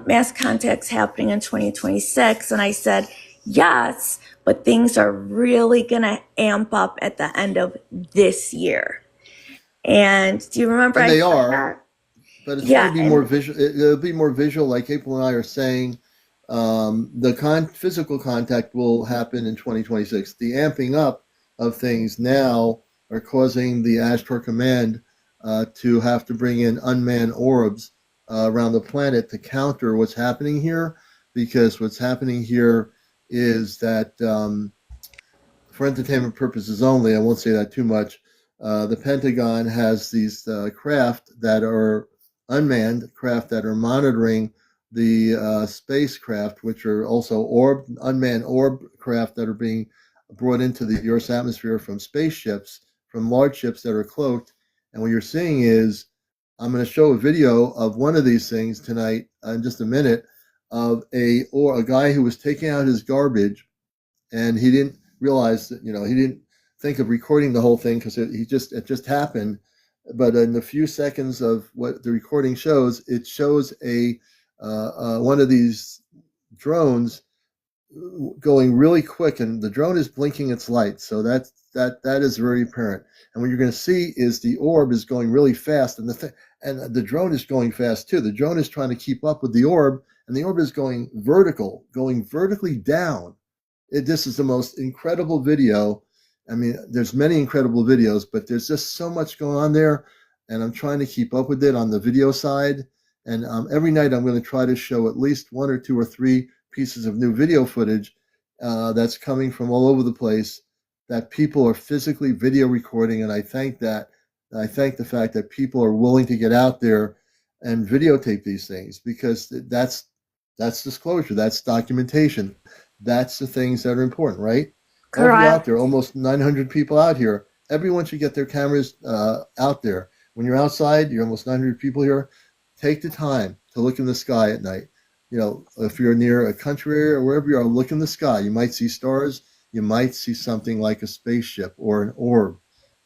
mass contacts happening in 2026. And I said, yes, but things are really going to amp up at the end of this year. And do you remember And I they said are, that? but it's going to Yeah. be more And visual. It'll be more visual, like April and I are saying. The physical contact will happen in 2026. The amping up of things now are causing the Ashtar Command to have to bring in unmanned orbs around the planet to counter what's happening here, because what's happening here is that for entertainment purposes only, I won't say that too much. The Pentagon has these craft that are unmanned craft that are monitoring the spacecraft, which are also unmanned orb craft that are being brought into the Earth's atmosphere from spaceships, from large ships that are cloaked. And what you're seeing is, I'm going to show a video of one of these things tonight in just a minute, of a guy who was taking out his garbage, and he didn't realize that, he didn't think of recording the whole thing because it just happened. But in the few seconds of what the recording shows, it shows a one of these drones going really quick, and the drone is blinking its lights, so that is very apparent. And what you're going to see is the orb is going really fast, and the drone is going fast too. The drone is trying to keep up with the orb, and the orb is going vertically down. This is the most incredible video. I mean, there's many incredible videos, but there's just so much going on there, and I'm trying to keep up with it on the video side. And every night I'm going to try to show at least one or two or three pieces of new video footage that's coming from all over the place that people are physically video recording, and I thank that. I thank the fact that people are willing to get out there and videotape these things, because that's disclosure, that's documentation. That's the things that are important, right? All of you out correct. there, almost 900 people out here, everyone should get their cameras out there. When you're outside, you're almost 900 people here. Take the time to look in the sky at night. If you're near a country area or wherever you are, look in the sky. You might see stars. You might see something like a spaceship or an orb.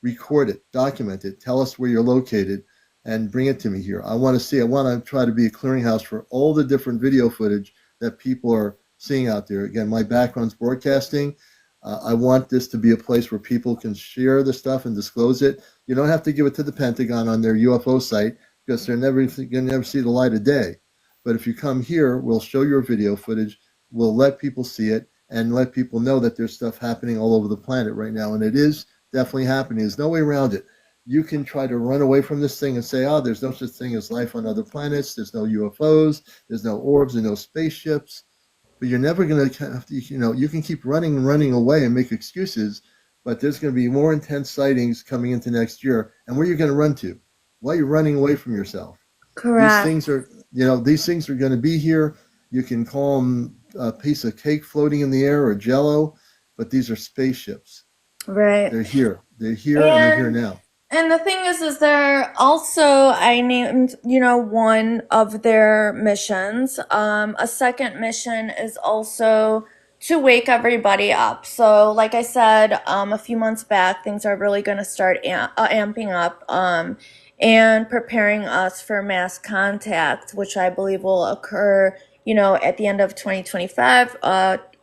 Record it, document it, tell us where you're located, and bring it to me here. I want to try to be a clearinghouse for all the different video footage that people are seeing out there. Again, my background's broadcasting. I want this to be a place where people can share the stuff and disclose it. You don't have to give it to the Pentagon on their UFO site. because they're never going to never see the light of day. But if you come here, we'll show your video footage. We'll let people see it and let people know that there's stuff happening all over the planet right now, and it is definitely happening. There's no way around it. You can try to run away from this thing and say, oh, there's no such thing as life on other planets. There's no UFOs. There's no orbs and no spaceships. But you're never going to have to, you can keep running and running away and make excuses, but there's going to be more intense sightings coming into next year. And where are you going to run to? Why are you running away from yourself? These Correct. things are, these things are going to be here. You can call them a piece of cake floating in the air or jello, but these are spaceships. Right. They're here. They're here and they're here now. And the thing is there also, I named, one of their missions. A second mission is also to wake everybody up. So, like I said, a few months back, things are really going to start amping up, and preparing us for mass contact, which I believe will occur, at the end of 2025,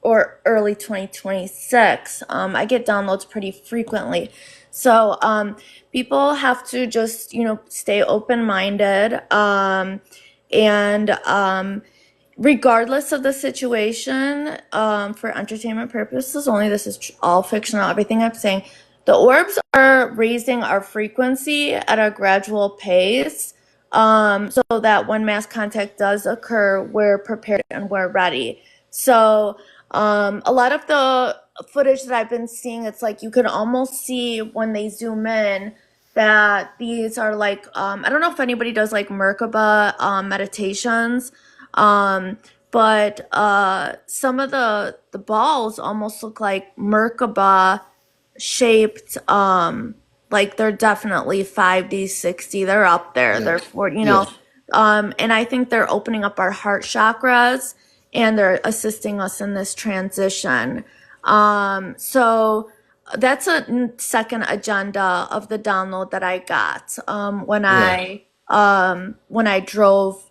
or early 2026. I get downloads pretty frequently. So, people have to just, stay open-minded, and regardless of the situation, for entertainment purposes only, this is all fictional, everything I'm saying, the orbs are raising our frequency at a gradual pace, so that when mass contact does occur, we're prepared and we're ready. So, a lot of the footage that I've been seeing, it's like you can almost see when they zoom in that these are like, I don't know if anybody does like Merkaba meditations, but some of the balls almost look like Merkaba shaped, like they're definitely 5D, 6D, they're up there, Yeah. they're 40, Yeah. and I think they're opening up our heart chakras and they're assisting us in this transition. So that's a second agenda of the download that I got, when I drove,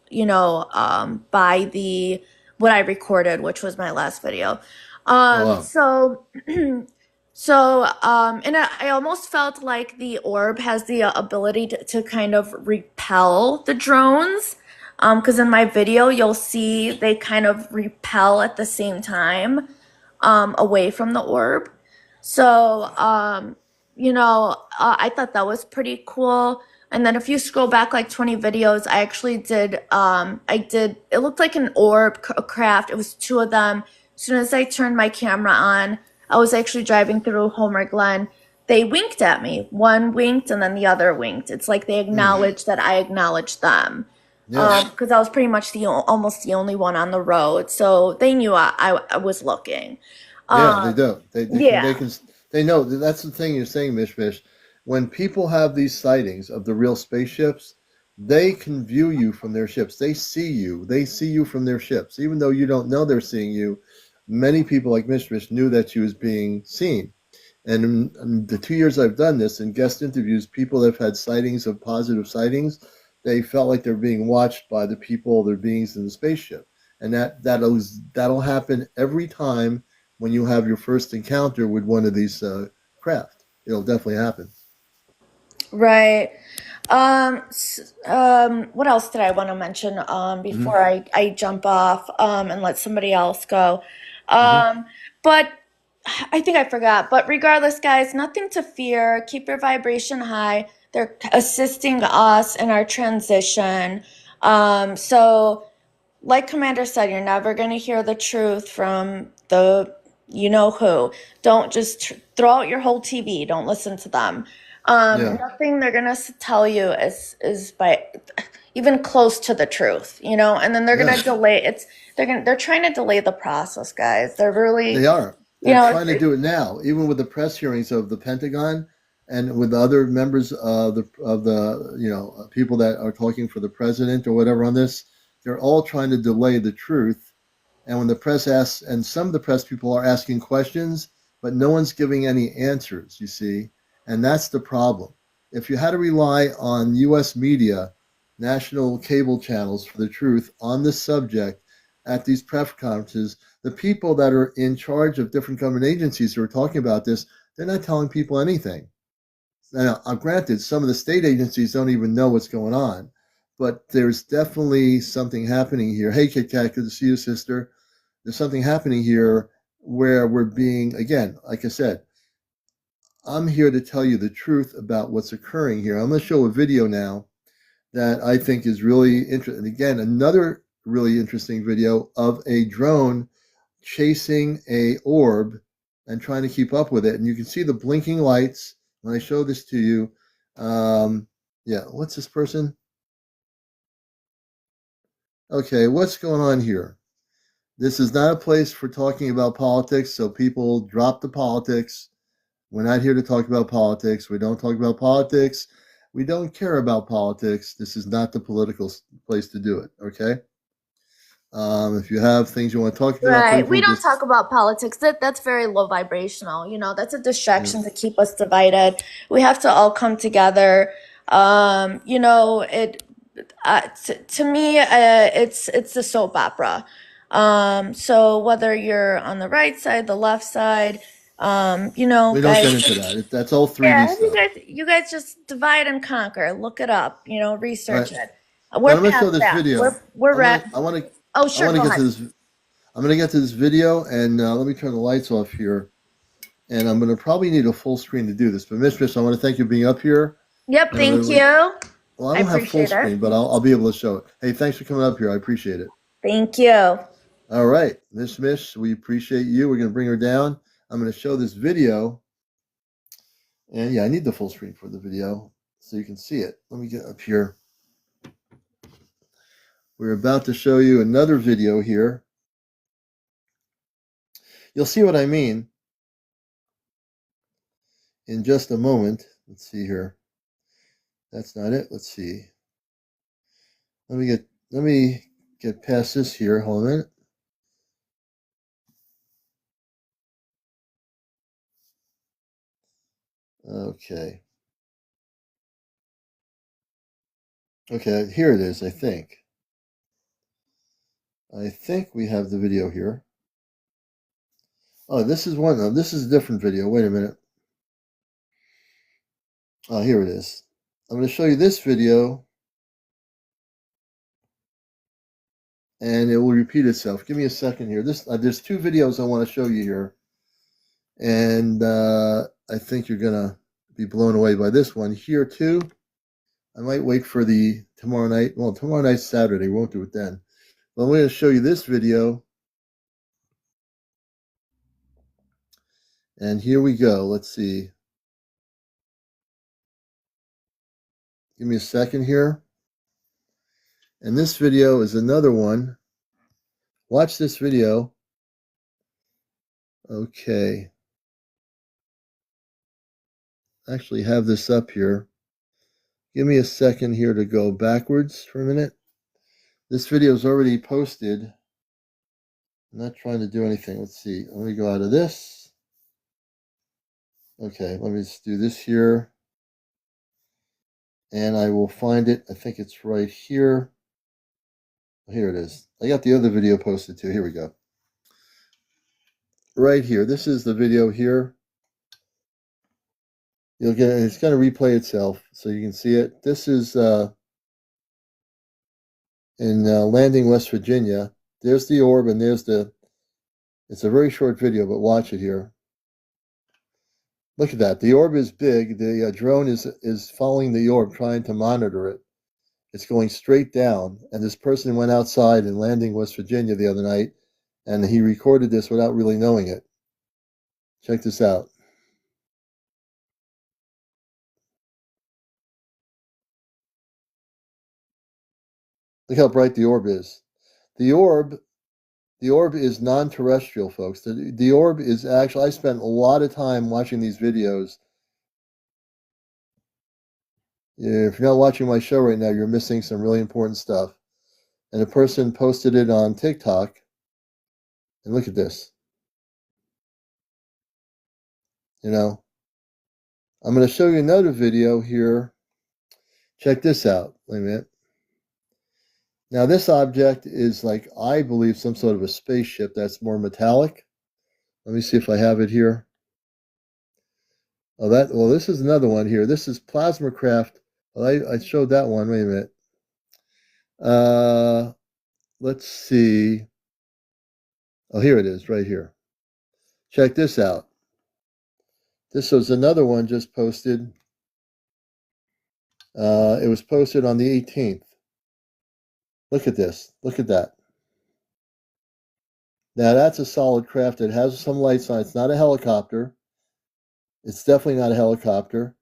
by what I recorded, which was my last video. Oh, wow. So so, and I almost felt like the orb has the ability to kind of repel the drones. Because in my video, you'll see they kind of repel at the same time, away from the orb. So, I thought that was pretty cool. And then if you scroll back like 20 videos, I actually did, it looked like an orb craft. It was two of them. As soon as I turned my camera on, I was actually driving through Homer Glen. They winked at me. One winked and then the other winked. It's like they acknowledged that I acknowledged them. Yeah. Because I was pretty much almost the only one on the road, so they knew I was looking. Yeah, they do. Yeah. They know. That's the thing you're saying, Mish Mish. When people have these sightings of the real spaceships, they can view you from their ships. They see you. They see you from their ships. Even though you don't know they're seeing you, many people like Mish Mish knew that she was being seen. And in the 2 years I've done this, in guest interviews, people that have had sightings of positive sightings, they felt like they're being watched by the people, their beings in the spaceship. And that'll happen every time when you have your first encounter with one of these craft. It'll definitely happen. Right. What else did I want to mention before I jump off and let somebody else go? But I think I forgot. But regardless, guys, nothing to fear. Keep your vibration high. They're assisting us in our transition. So like Commander said, you're never going to hear the truth from the you know who. Don't just throw out your whole TV. Don't listen to them. Yeah. Nothing they're going to tell you is by even close to the truth, and then they're going Yeah. to delay it's they're trying to delay the process, guys. They're really, They are. you They're know, trying to do it now, even with the press hearings of the Pentagon and with other members of the people that are talking for the president or whatever on this. They're all trying to delay the truth. And when the press asks, and some of the press people are asking questions, but no one's giving any answers, you see, and that's the problem. If you had to rely on U.S. media, national cable channels for the truth on this subject at these press conferences, the people that are in charge of different government agencies who are talking about this, they're not telling people anything. Now, granted, some of the state agencies don't even know what's going on, but there's definitely something happening here. Hey, Kit Kat, good to see you, sister. There's something happening here where we're being, again, like I said, I'm here to tell you the truth about what's occurring here. I'm going to show a video now that I think is really interesting. Again, another really interesting video of a drone chasing a orb and trying to keep up with it. And you can see the blinking lights when I show this to you. Yeah, what's this person? Okay, what's going on here? This is not a place for talking about politics, so people drop the politics. We're not here to talk about politics. We don't talk about politics. We don't care about politics. This is not the political place to do it, okay? If you have things you want to talk about, Right. people We don't just, talk about politics. That's very low vibrational. That's a distraction to keep us divided. We have to all come together. It to me, it's the soap opera. So whether you're on the right side, the left side, we don't guys, get into that. That's all 3D yeah, stuff. you guys just divide and conquer. Look it up. All Research right, it. but We're I'm going to show past this that. video. We're I want at. to, I want to, Oh, I sure. want to Go get ahead. to this. I'm going to get to this video, and let me turn the lights off here. And I'm going to probably need a full screen to do this. But Mistress, I want to thank you for being up here. Yep. And I'm Thank going to, you. well, I I don't have full appreciate it. screen, but I'll be able to show it. Hey, thanks for coming up here. I appreciate it. Thank you. All right, Mish, we appreciate you. We're going to bring her down. I'm going to show this video. And yeah, I need the full screen for the video so you can see it. Let me get up here. We're about to show you another video here. You'll see what I mean in just a moment. Let's see here. That's not it. Let's see. Let me get past this here. Hold on a minute. Okay. Okay, here it is, I think. I think we have the video here. Oh, this is one. No, this is a different video. Wait a minute. Oh, here it is. I'm going to show you this video, and it will repeat itself. Give me a second here. There's two videos I want to show you here, and I think you're going to be blown away by this one here too. I might wait for the tomorrow night. Well, tomorrow night's Saturday. We won't do it then. But I'm going to show you this video, and here we go. Let's see. Give me a second here. And this video is another one. Watch this video. Okay. Actually have this up here. Give me a second here to go backwards for a minute. This video is already posted. I'm not trying to do anything. Let's see. Let me go out of this. Okay, let me just do this here. And I will find it. I think it's right here. Here it is. I got the other video posted too. Here we go. Right here. This is the video here. You'll get it's going to replay itself so you can see it. This is in Landing, West Virginia. There's the orb and there's it's a very short video, but watch it here. Look at that. The orb is big. The drone is following the orb, trying to monitor it. It's going straight down. And this person went outside in Landing, West Virginia the other night, and he recorded this without really knowing it. Check this out. Look how bright the orb is. The orb is non-terrestrial, folks. The orb is actually, I spent a lot of time watching these videos. If you're not watching my show right now, you're missing some really important stuff. And a person posted it on TikTok. And look at this. I'm going to show you another video here. Check this out. Wait a minute. Now, this object is like, I believe, some sort of a spaceship that's more metallic. Let me see if I have it here. Oh, this is another one here. This is Plasma Craft. Well, I showed that one. Wait a minute. Let's see. Oh, here it is, right here. Check this out. This was another one just posted. It was posted on the 18th. Look at this. Look at that. Now that's a solid craft. It has some lights on. It's not a helicopter. It's definitely not a helicopter.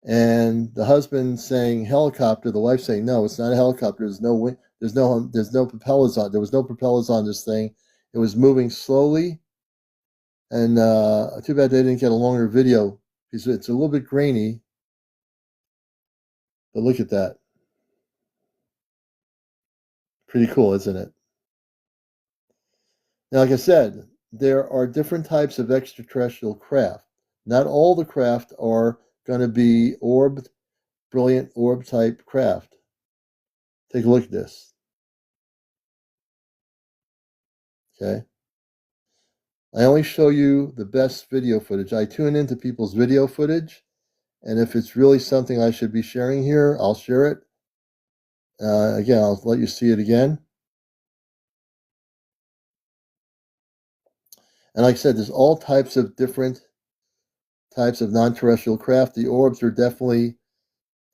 And the husband saying helicopter, the wife saying no, it's not a helicopter. There's no propellers on. There was no propellers on this thing. It was moving slowly. And too bad they didn't get a longer video because it's a little bit grainy. But look at that. Pretty cool, isn't it? Now, like I said, there are different types of extraterrestrial craft. Not all the craft are going to be brilliant orb type craft. Take a look at this. Okay. I only show you the best video footage. I tune into people's video footage, and if it's really something I should be sharing here, I'll share it. Again, I'll let you see it again. And like I said, there's all types of different types of non-terrestrial craft. The orbs are definitely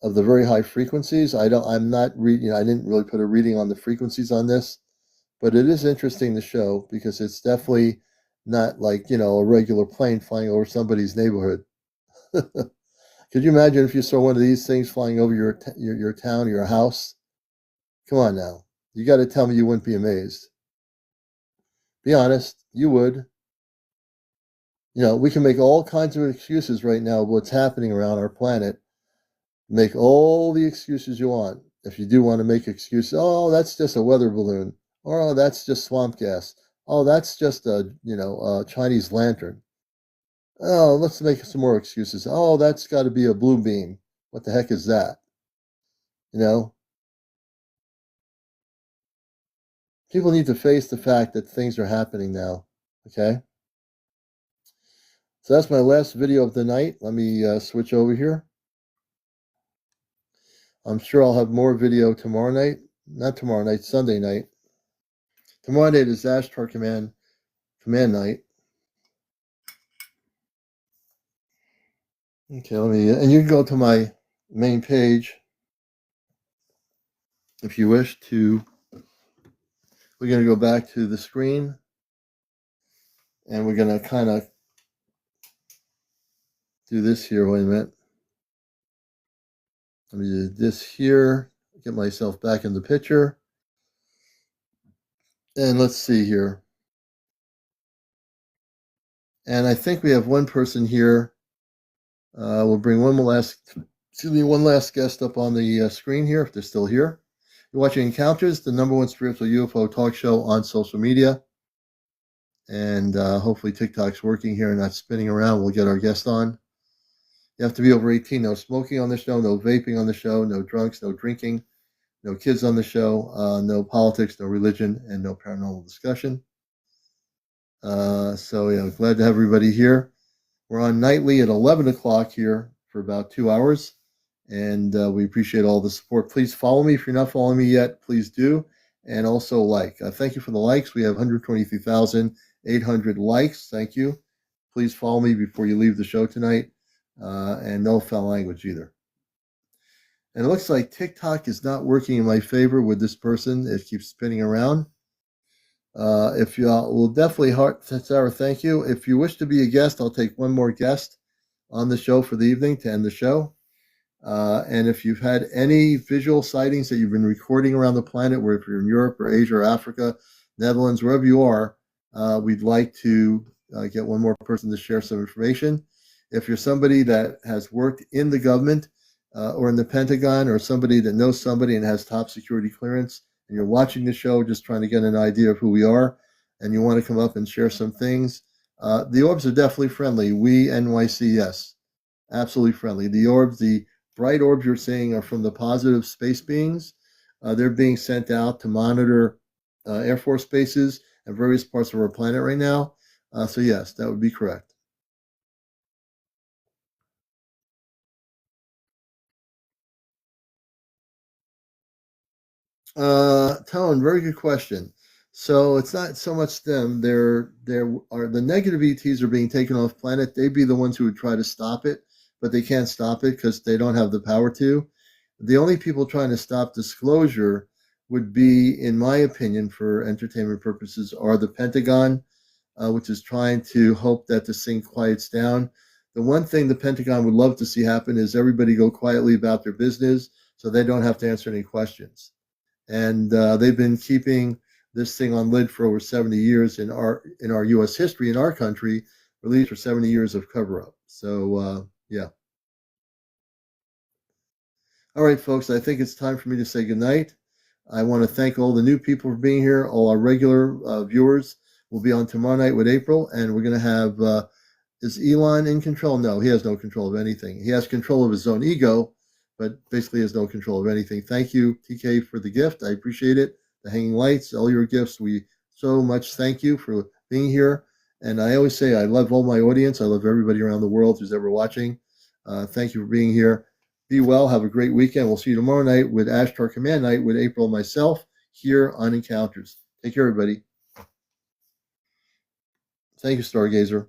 of the very high frequencies. I'm not reading. I didn't really put a reading on the frequencies on this, but it is interesting to show because it's definitely not like a regular plane flying over somebody's neighborhood. Could you imagine if you saw one of these things flying over your town, your house? Come on now, you got to tell me you wouldn't be amazed. Be honest, you would. We can make all kinds of excuses right now of what's happening around our planet. Make all the excuses you want. If you do want to make excuses, oh, that's just a weather balloon. Or, oh, that's just swamp gas. Oh, that's just a Chinese lantern. Oh, let's make some more excuses. Oh, that's got to be a blue beam. What the heck is that? People need to face the fact that things are happening now. Okay? So that's my last video of the night. Let me switch over here. I'm sure I'll have more video tomorrow night. Not tomorrow night, Sunday night. Tomorrow night is Ashtar Command night. Okay, and you can go to my main page if you wish to. We're going to go back to the screen and we're going to kind of do this here. Wait a minute. Let me do this here, get myself back in the picture. And let's see here. And I think we have one person here. We'll bring one last guest up on the screen here if they're still here. You're watching Encounters, the #1 spiritual UFO talk show on social media. And hopefully TikTok's working here and not spinning around. We'll get our guest on. You have to be over 18. No smoking on the show, no vaping on the show, no drunks, no drinking, no kids on the show, no politics, no religion, and no paranormal discussion. So yeah, glad to have everybody here. We're on nightly at 11 o'clock here for about 2 hours, and we appreciate all the support. Please follow me. If you're not following me yet, please do, and also like. Thank you for the likes. We have 123,800 likes. Thank you. Please follow me before you leave the show tonight, and no foul language either. And it looks like TikTok is not working in my favor with this person. It keeps spinning around. If you will definitely Sarah, thank you. If you wish to be a guest, I'll take one more guest on the show for the evening to end the show. And if you've had any visual sightings that you've been recording around the planet, where if you're in Europe or Asia or Africa, Netherlands, wherever you are, we'd like to get one more person to share some information. If you're somebody that has worked in the government or in the Pentagon, or somebody that knows somebody and has top security clearance, and you're watching the show just trying to get an idea of who we are, and you want to come up and share some things, the orbs are definitely friendly. We, NYC, yes, absolutely friendly. The orbs, the bright orbs you're seeing are from the positive space beings. They're being sent out to monitor Air Force bases and various parts of our planet right now. So yes, that would be correct. Tone, very good question. So it's not so much them. There are the negative ETs are being taken off planet. They'd be the ones who would try to stop it, but they can't stop it because they don't have the power to. The only people trying to stop disclosure would be, in my opinion, for entertainment purposes, are the Pentagon, which is trying to hope that this thing quiets down. The one thing the Pentagon would love to see happen is everybody go quietly about their business so they don't have to answer any questions. And they've been keeping this thing on lid for over 70 years in our U.S. history, in our country, at least for 70 years of cover up. So yeah. All right, folks, I think it's time for me to say goodnight. I want to thank all the new people for being here. All our regular viewers will be on tomorrow night with April, and we're going to have, is Elon in control? No, he has no control of anything. He has control of his own ego, but basically has no control of anything. Thank you, TK, for the gift. I appreciate it. The hanging lights, all your gifts. We so much thank you for being here. And I always say I love all my audience. I love everybody around the world who's ever watching. Thank you for being here. Be well. Have a great weekend. We'll see you tomorrow night with Ashtar Command Night with April and myself here on Encounters. Take care, everybody. Thank you, Stargazer.